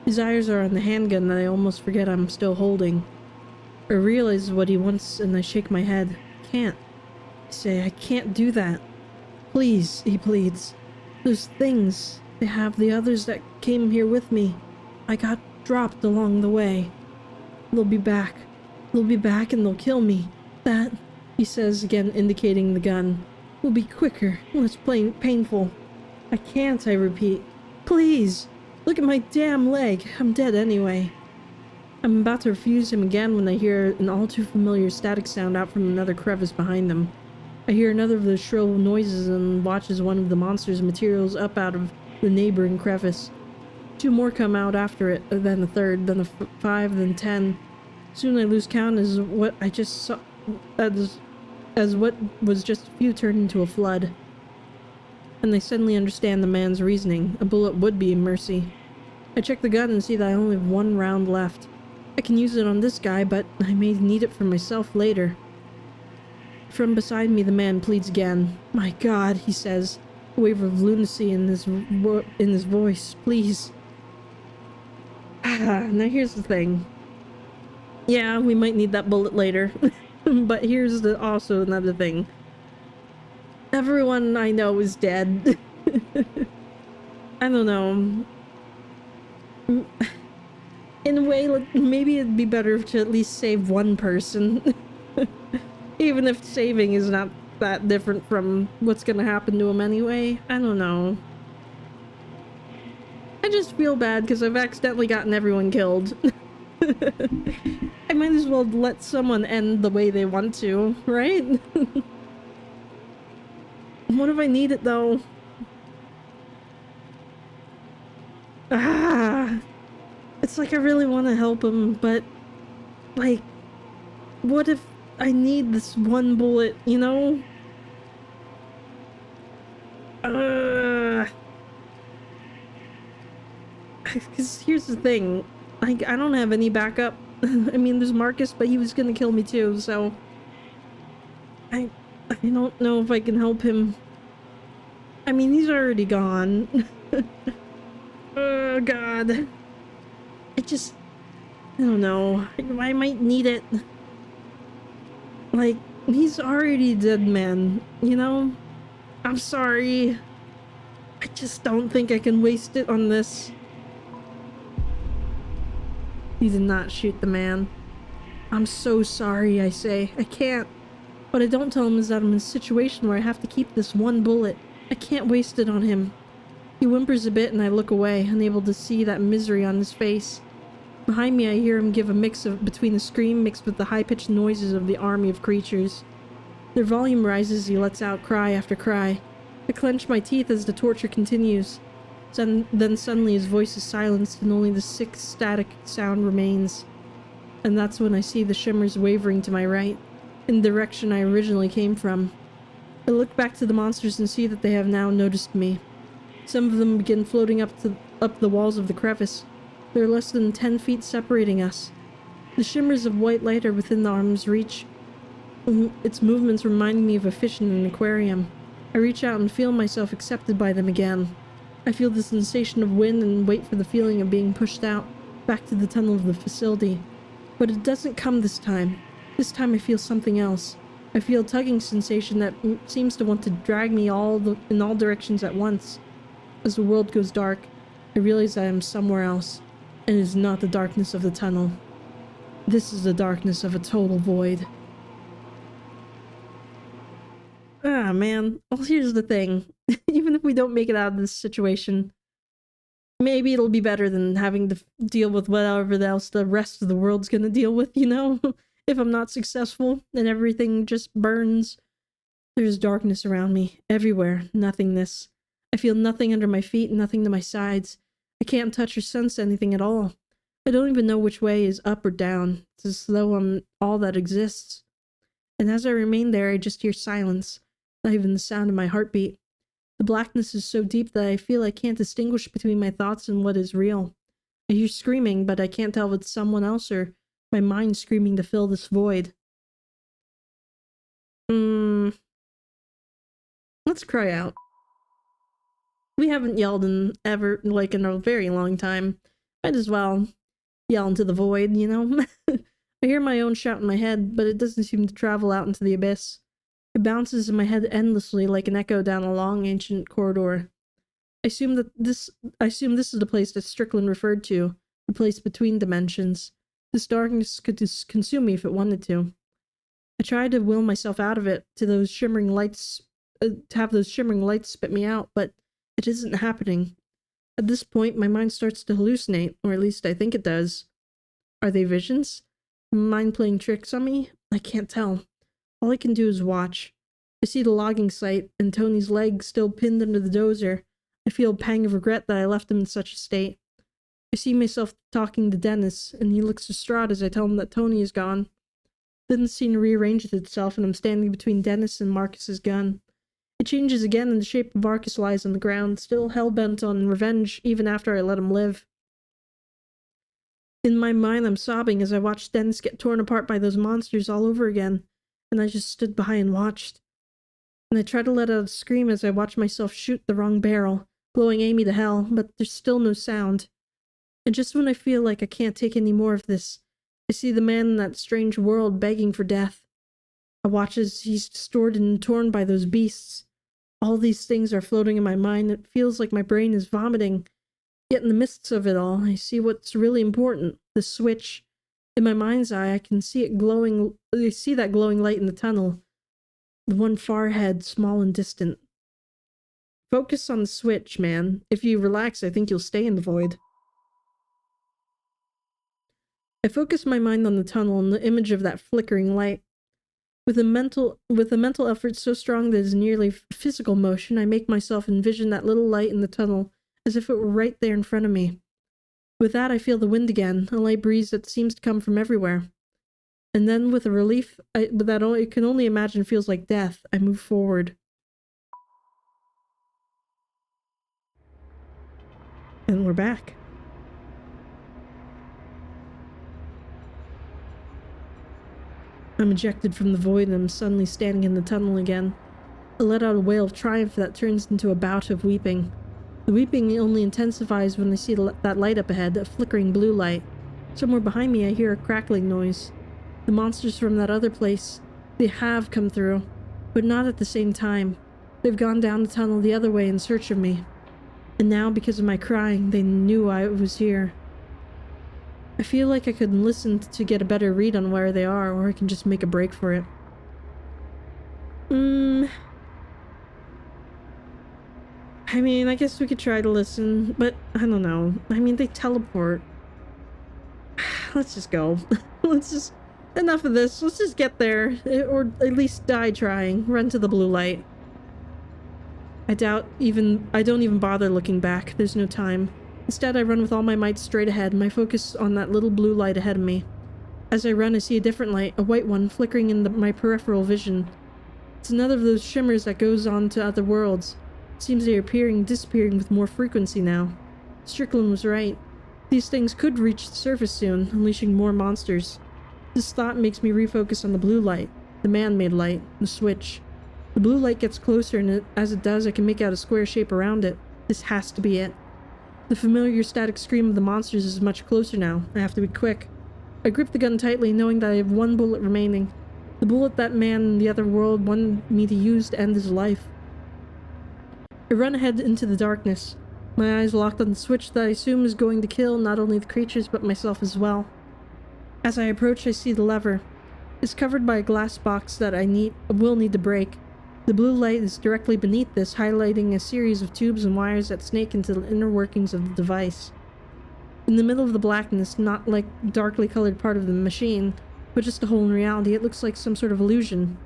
His eyes are on the handgun that I almost forget I'm still holding. I realize what he wants and I shake my head. I can't. I say, I can't do that. Please, he pleads. Those things, they have the others that came here with me. I got dropped along the way. They'll be back. They'll be back and they'll kill me. That, he says again, indicating the gun, will be quicker, less painful. I can't, I repeat. Please! Look at my damn leg. I'm dead anyway. I'm about to refuse him again when I hear an all too familiar static sound out from another crevice behind them. I hear another of those shrill noises and watch as one of the monster's materials up out of the neighboring crevice. 2 more come out after it, then a third, then a 5, then 10. Soon I lose count as what I just saw, as what was just a few turned into a flood. And I suddenly understand the man's reasoning. A bullet would be a mercy. I check the gun and see that I only have 1 round left. I can use it on this guy, but I may need it for myself later. From beside me, the man pleads again. My God, he says, a wave of lunacy in his voice. Please. Now here's the thing. Yeah, we might need that bullet later. But here's also another thing. Everyone I know is dead. I don't know. In a way, like, maybe it'd be better to at least save one person. Even if saving is not that different from what's gonna happen to him anyway. I don't know. I just feel bad because I've accidentally gotten everyone killed. I might as well let someone end the way they want to, right? What if I need it though? It's like I really want to help him, but like, what if I need this one bullet, you know? Because here's the thing, I don't have any backup. I mean, there's Marcus, but he was gonna kill me too, so I don't know if I can help him. I mean, he's already gone. Oh God. I don't know. I might need it. Like, he's already dead, man. You know? I'm sorry. I just don't think I can waste it on this. He did not shoot the man. I'm so sorry, I say. I can't. What I don't tell him is that I'm in a situation where I have to keep this one bullet. I can't waste it on him. He whimpers a bit and I look away, unable to see that misery on his face. Behind me I hear him give a mix between a scream mixed with the high-pitched noises of the army of creatures. Their volume rises as he lets out cry after cry. I clench my teeth as the torture continues. Then suddenly his voice is silenced and only the sick static sound remains. And that's when I see the shimmers wavering to my right, in the direction I originally came from. I look back to the monsters and see that they have now noticed me. Some of them begin floating up the walls of the crevice. There are less than 10 feet separating us. The shimmers of white light are within the arm's reach. Its movements remind me of a fish in an aquarium. I reach out and feel myself accepted by them again. I feel the sensation of wind and wait for the feeling of being pushed out, back to the tunnel of the facility. But it doesn't come this time. This time I feel something else. I feel a tugging sensation that seems to want to drag me in all directions at once. As the world goes dark, I realize I am somewhere else, and it is not the darkness of the tunnel. This is the darkness of a total void. Ah, man. Well, here's the thing. Even if we don't make it out of this situation, maybe it'll be better than having to deal with whatever else the rest of the world's gonna deal with, you know? if I'm not successful and everything just burns. There's darkness around me, everywhere, nothingness. I feel nothing under my feet, nothing to my sides. I can't touch or sense anything at all. I don't even know which way is up or down. It's as though I'm all that exists. And as I remain there, I just hear silence, not even the sound of my heartbeat. The blackness is so deep that I feel I can't distinguish between my thoughts and what is real. I hear screaming, but I can't tell if it's someone else or my mind screaming to fill this void. Let's cry out. We haven't yelled in in a very long time. Might as well yell into the void, you know? I hear my own shout in my head, but it doesn't seem to travel out into the abyss. It bounces in my head endlessly like an echo down a long ancient corridor. I assume this is the place that Strickland referred to, the place between dimensions. This darkness could consume me if it wanted to. I tried to will myself out of it, to those shimmering lights, to have those shimmering lights spit me out, but it isn't happening. At this point, my mind starts to hallucinate, or at least I think it does. Are they visions? Mind playing tricks on me? I can't tell. All I can do is watch. I see the logging site, and Tony's leg still pinned under the dozer. I feel a pang of regret that I left him in such a state. I see myself talking to Dennis, and he looks distraught as I tell him that Tony is gone. Then the scene rearranges itself, and I'm standing between Dennis and Marcus's gun. It changes again, and the shape of Marcus lies on the ground, still hell-bent on revenge even after I let him live. In my mind, I'm sobbing as I watch Dennis get torn apart by those monsters all over again, and I just stood by and watched. And I try to let out a scream as I watch myself shoot the wrong barrel, blowing Amy to hell, but there's still no sound. And just when I feel like I can't take any more of this, I see the man in that strange world begging for death. I watch as he's distorted and torn by those beasts. All these things are floating in my mind. It feels like my brain is vomiting. Yet in the midst of it all, I see what's really important, the switch. In my mind's eye, I can see it glowing. I see that glowing light in the tunnel. The one far ahead, small and distant. Focus on the switch, man. If you relax, I think you'll stay in the void. I focus my mind on the tunnel and the image of that flickering light. With a mental effort so strong that it is nearly physical motion, I make myself envision that little light in the tunnel as if it were right there in front of me. With that, I feel the wind again, a light breeze that seems to come from everywhere. And then, with a relief that I can only imagine feels like death, I move forward. And we're back. I'm ejected from the void and I'm suddenly standing in the tunnel again. I let out a wail of triumph that turns into a bout of weeping. The weeping only intensifies when I see that light up ahead, a flickering blue light. Somewhere behind me I hear a crackling noise. The monsters from that other place, they have come through, but not at the same time. They've gone down the tunnel the other way in search of me. And now, because of my crying, they knew I was here. I feel like I could listen to get a better read on where they are, or I can just make a break for it. I mean, I guess we could try to listen, but I don't know. I mean, they teleport. Let's just go. Enough of this. Let's just get there, or at least die trying. Run to the blue light. I don't even bother looking back. There's no time. Instead, I run with all my might straight ahead, my focus on that little blue light ahead of me. As I run, I see a different light, a white one, flickering in my peripheral vision. It's another of those shimmers that goes on to other worlds. It seems they are appearing and disappearing with more frequency now. Strickland was right. These things could reach the surface soon, unleashing more monsters. This thought makes me refocus on the blue light, the man-made light, the switch. The blue light gets closer, and as it does, I can make out a square shape around it. This has to be it. The familiar static scream of the monsters is much closer now. I have to be quick. I grip the gun tightly, knowing that I have one bullet remaining. The bullet that man in the other world wanted me to use to end his life. I run ahead into the darkness, my eyes locked on the switch that I assume is going to kill not only the creatures but myself as well. As I approach, I see the lever. It's covered by a glass box that I will need to break. The blue light is directly beneath this, highlighting a series of tubes and wires that snake into the inner workings of the device. In the middle of the blackness, not like darkly colored part of the machine, but just a hole in reality. It looks like some sort of illusion.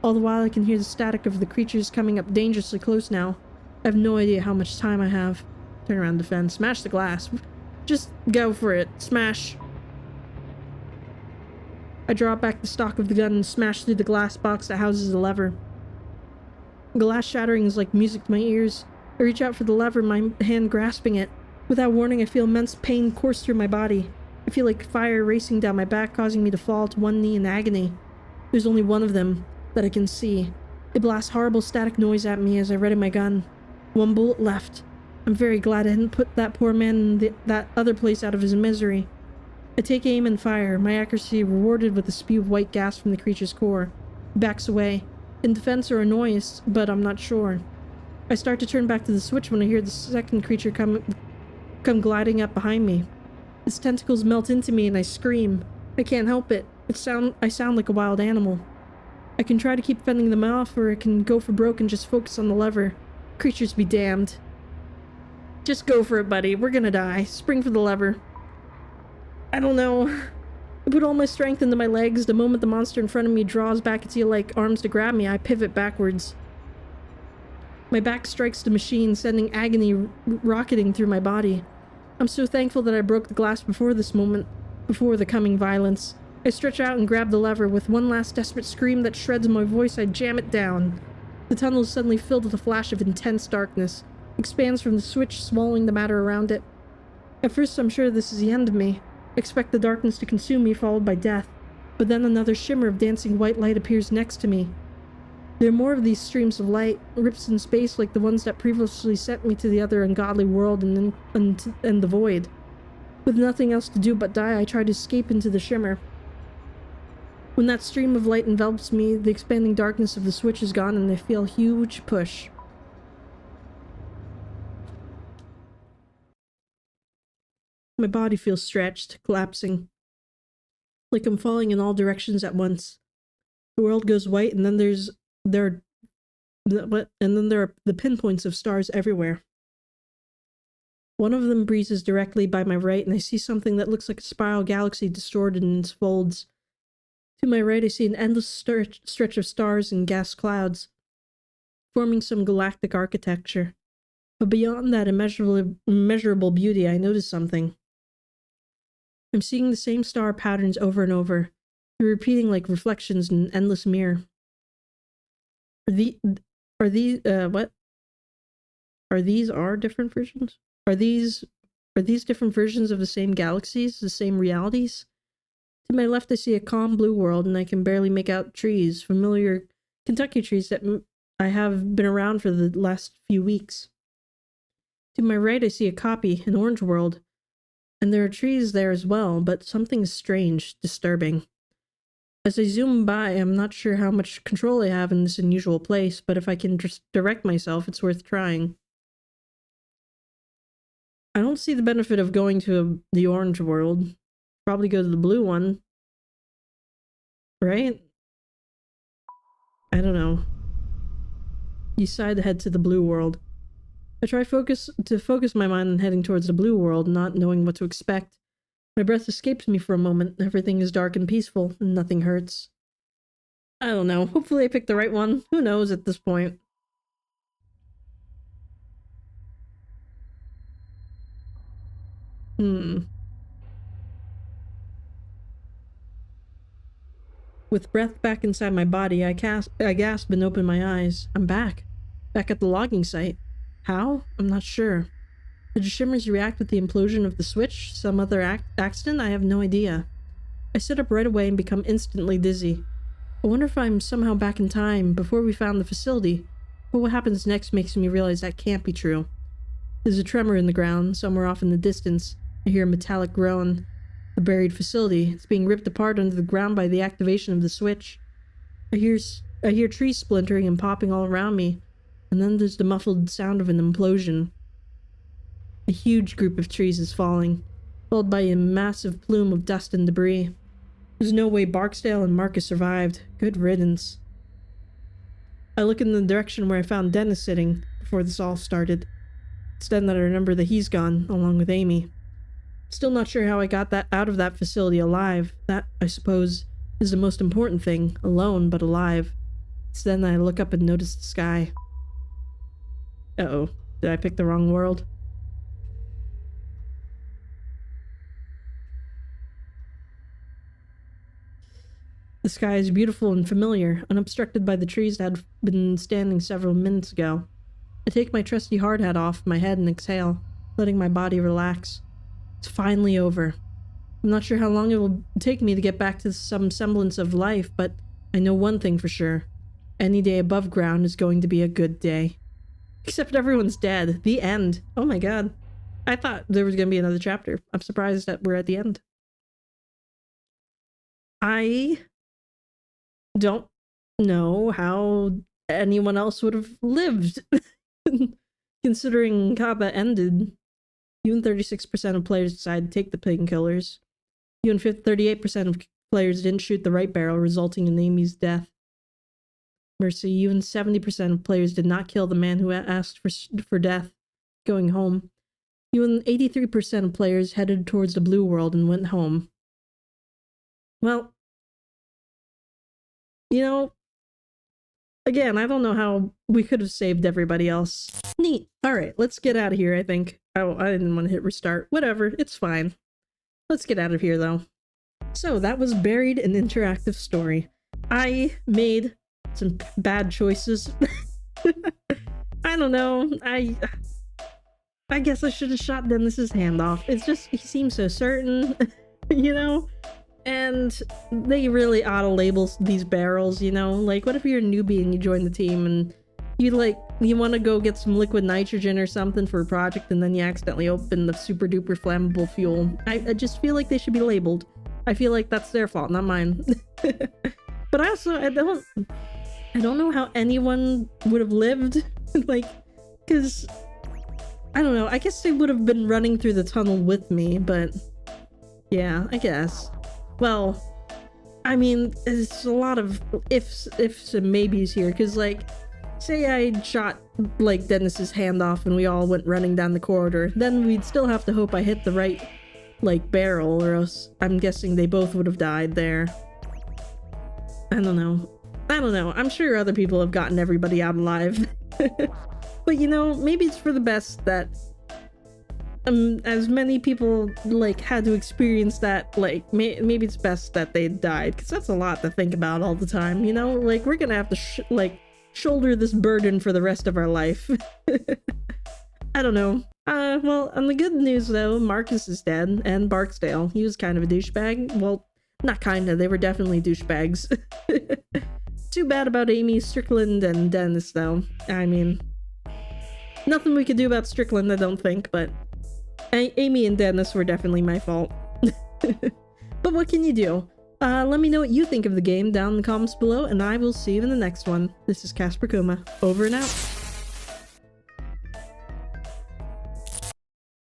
All the while I can hear the static of the creatures coming up dangerously close now. I have no idea how much time I have. Turn around, defend, smash the glass. Just go for it. Smash. I draw back the stock of the gun and smash through the glass box that houses the lever. Glass shattering is like music to my ears. I reach out for the lever, my hand grasping it. Without warning, I feel immense pain course through my body. I feel like fire racing down my back, causing me to fall to one knee in agony. There's only one of them that I can see. It blasts horrible static noise at me as I ready my gun. One bullet left. I'm very glad I didn't put that poor man in that other place out of his misery. I take aim and fire, my accuracy rewarded with a spew of white gas from the creature's core. He backs away, in defense or annoyance, but I'm not sure. I start to turn back to the switch when I hear the second creature come gliding up behind me. Its tentacles melt into me and I scream. I can't help it. I sound like a wild animal. I can try to keep fending them off, or I can go for broke and just focus on the lever. Creatures be damned. Just go for it, buddy. We're gonna die. Spring for the lever. I don't know. I put all my strength into my legs. The moment the monster in front of me draws back its eel-like arms to grab me, I pivot backwards. My back strikes the machine, sending agony rocketing through my body. I'm so thankful that I broke the glass before this moment, before the coming violence. I stretch out and grab the lever. With one last desperate scream that shreds my voice, I jam it down. The tunnel is suddenly filled with a flash of intense darkness. Expands from the switch, swallowing the matter around it. At first, I'm sure this is the end of me. I expect the darkness to consume me, followed by death. But then another shimmer of dancing white light appears next to me. There are more of these streams of light, rips in space like the ones that previously sent me to the other ungodly world and the void. With nothing else to do but die, I try to escape into the shimmer. When that stream of light envelops me, the expanding darkness of the switch is gone and I feel a huge push. My body feels stretched, collapsing. Like I'm falling in all directions at once. The world goes white and then there are the pinpoints of stars everywhere. One of them breezes directly by my right and I see something that looks like a spiral galaxy distorted in its folds. To my right I see an endless stretch of stars and gas clouds, forming some galactic architecture. But beyond that immeasurable beauty, I notice something. I'm seeing the same star patterns over and over. They're repeating like reflections in an endless mirror. Are these different versions? Are these different versions of the same galaxies, the same realities? To my left I see a calm blue world and I can barely make out trees, familiar Kentucky trees that I have been around for the last few weeks. To my right I see a copy, an orange world, and there are trees there as well, but something strange, disturbing. As I zoom by, I'm not sure how much control I have in this unusual place, but if I can just direct myself, it's worth trying. I don't see the benefit of going to the orange world. Probably go to the blue one. Right? I don't know. You decide to head to the blue world. I try to focus my mind on heading towards the blue world, not knowing what to expect. My breath escapes me for a moment. Everything is dark and peaceful, and nothing hurts. I don't know. Hopefully I picked the right one. Who knows at this point? With breath back inside my body, I gasp and open my eyes. I'm back. Back at the logging site. How? I'm not sure. Did the shimmers react with the implosion of the switch? Some other accident? I have no idea. I sit up right away and become instantly dizzy. I wonder if I'm somehow back in time, before we found the facility. But what happens next makes me realize that can't be true. There's a tremor in the ground, somewhere off in the distance. I hear a metallic groan. The buried facility. It's being ripped apart under the ground by the activation of the switch. I hear trees splintering and popping all around me, and then there's the muffled sound of an implosion. A huge group of trees is falling, followed by a massive plume of dust and debris. There's no way Barksdale and Marcus survived. Good riddance. I look in the direction where I found Dennis sitting before this all started. It's then that I remember that he's gone, along with Amy. Still not sure how I got out of that facility alive. That, I suppose, is the most important thing, alone but alive. So then I look up and notice the sky. Uh-oh, did I pick the wrong world? The sky is beautiful and familiar, unobstructed by the trees that had been standing several minutes ago. I take my trusty hard hat off my head and exhale, letting my body relax. It's finally over. I'm not sure how long it will take me to get back to some semblance of life, but I know one thing for sure. Any day above ground is going to be a good day. Except everyone's dead. The end. Oh my god. I thought there was going to be another chapter. I'm surprised that we're at the end. I don't know how anyone else would have lived. Considering how that ended. Even 36% of players decided to take the painkillers. Even 38% of players didn't shoot the right barrel, resulting in Amy's death. Mercy, even 70% of players did not kill the man who asked for death, going home. Even 83% of players headed towards the blue world and went home. Well, you know, again, I don't know how we could have saved everybody else. Neat. Alright, let's get out of here, I think. Oh, I didn't want to hit restart. Whatever, it's fine. Let's get out of here, though. So, that was Buried an Interactive Story. I made some bad choices. I don't know. I guess I should have shot Dennis's hand off. It's just, he seems so certain, you know? And they really auto-label these barrels, you know? Like, what if you're a newbie and you join the team and you want to go get some liquid nitrogen or something for a project and then you accidentally open the super duper flammable fuel? I just feel like they should be labeled. I feel like that's their fault, not mine. But also, I don't know how anyone would have lived. Like, because I don't know, I guess they would have been running through the tunnel with me, but yeah, I guess. Well, I mean, it's a lot of ifs and maybes here, because, like, say I shot, like, Dennis's hand off and we all went running down the corridor, then we'd still have to hope I hit the right, like, barrel, or else I'm guessing they both would have died there. I don't know. I'm sure other people have gotten everybody out alive. But, you know, maybe it's for the best that as many people, like, had to experience that. Like, maybe it's best that they died, because that's a lot to think about all the time, you know? Like, we're gonna have to shoulder this burden for the rest of our life. I don't know. Well, on the good news though, Marcus is dead, and Barksdale. He was kind of a douchebag. Well, not kinda, they were definitely douchebags. Too bad about Amy, Strickland, and Dennis though. I mean, nothing we could do about Strickland, I don't think, but Amy and Dennis were definitely my fault. But what can you do? Let me know what you think of the game down in the comments below, and I will see you in the next one. This is Casper Kuma, over and out.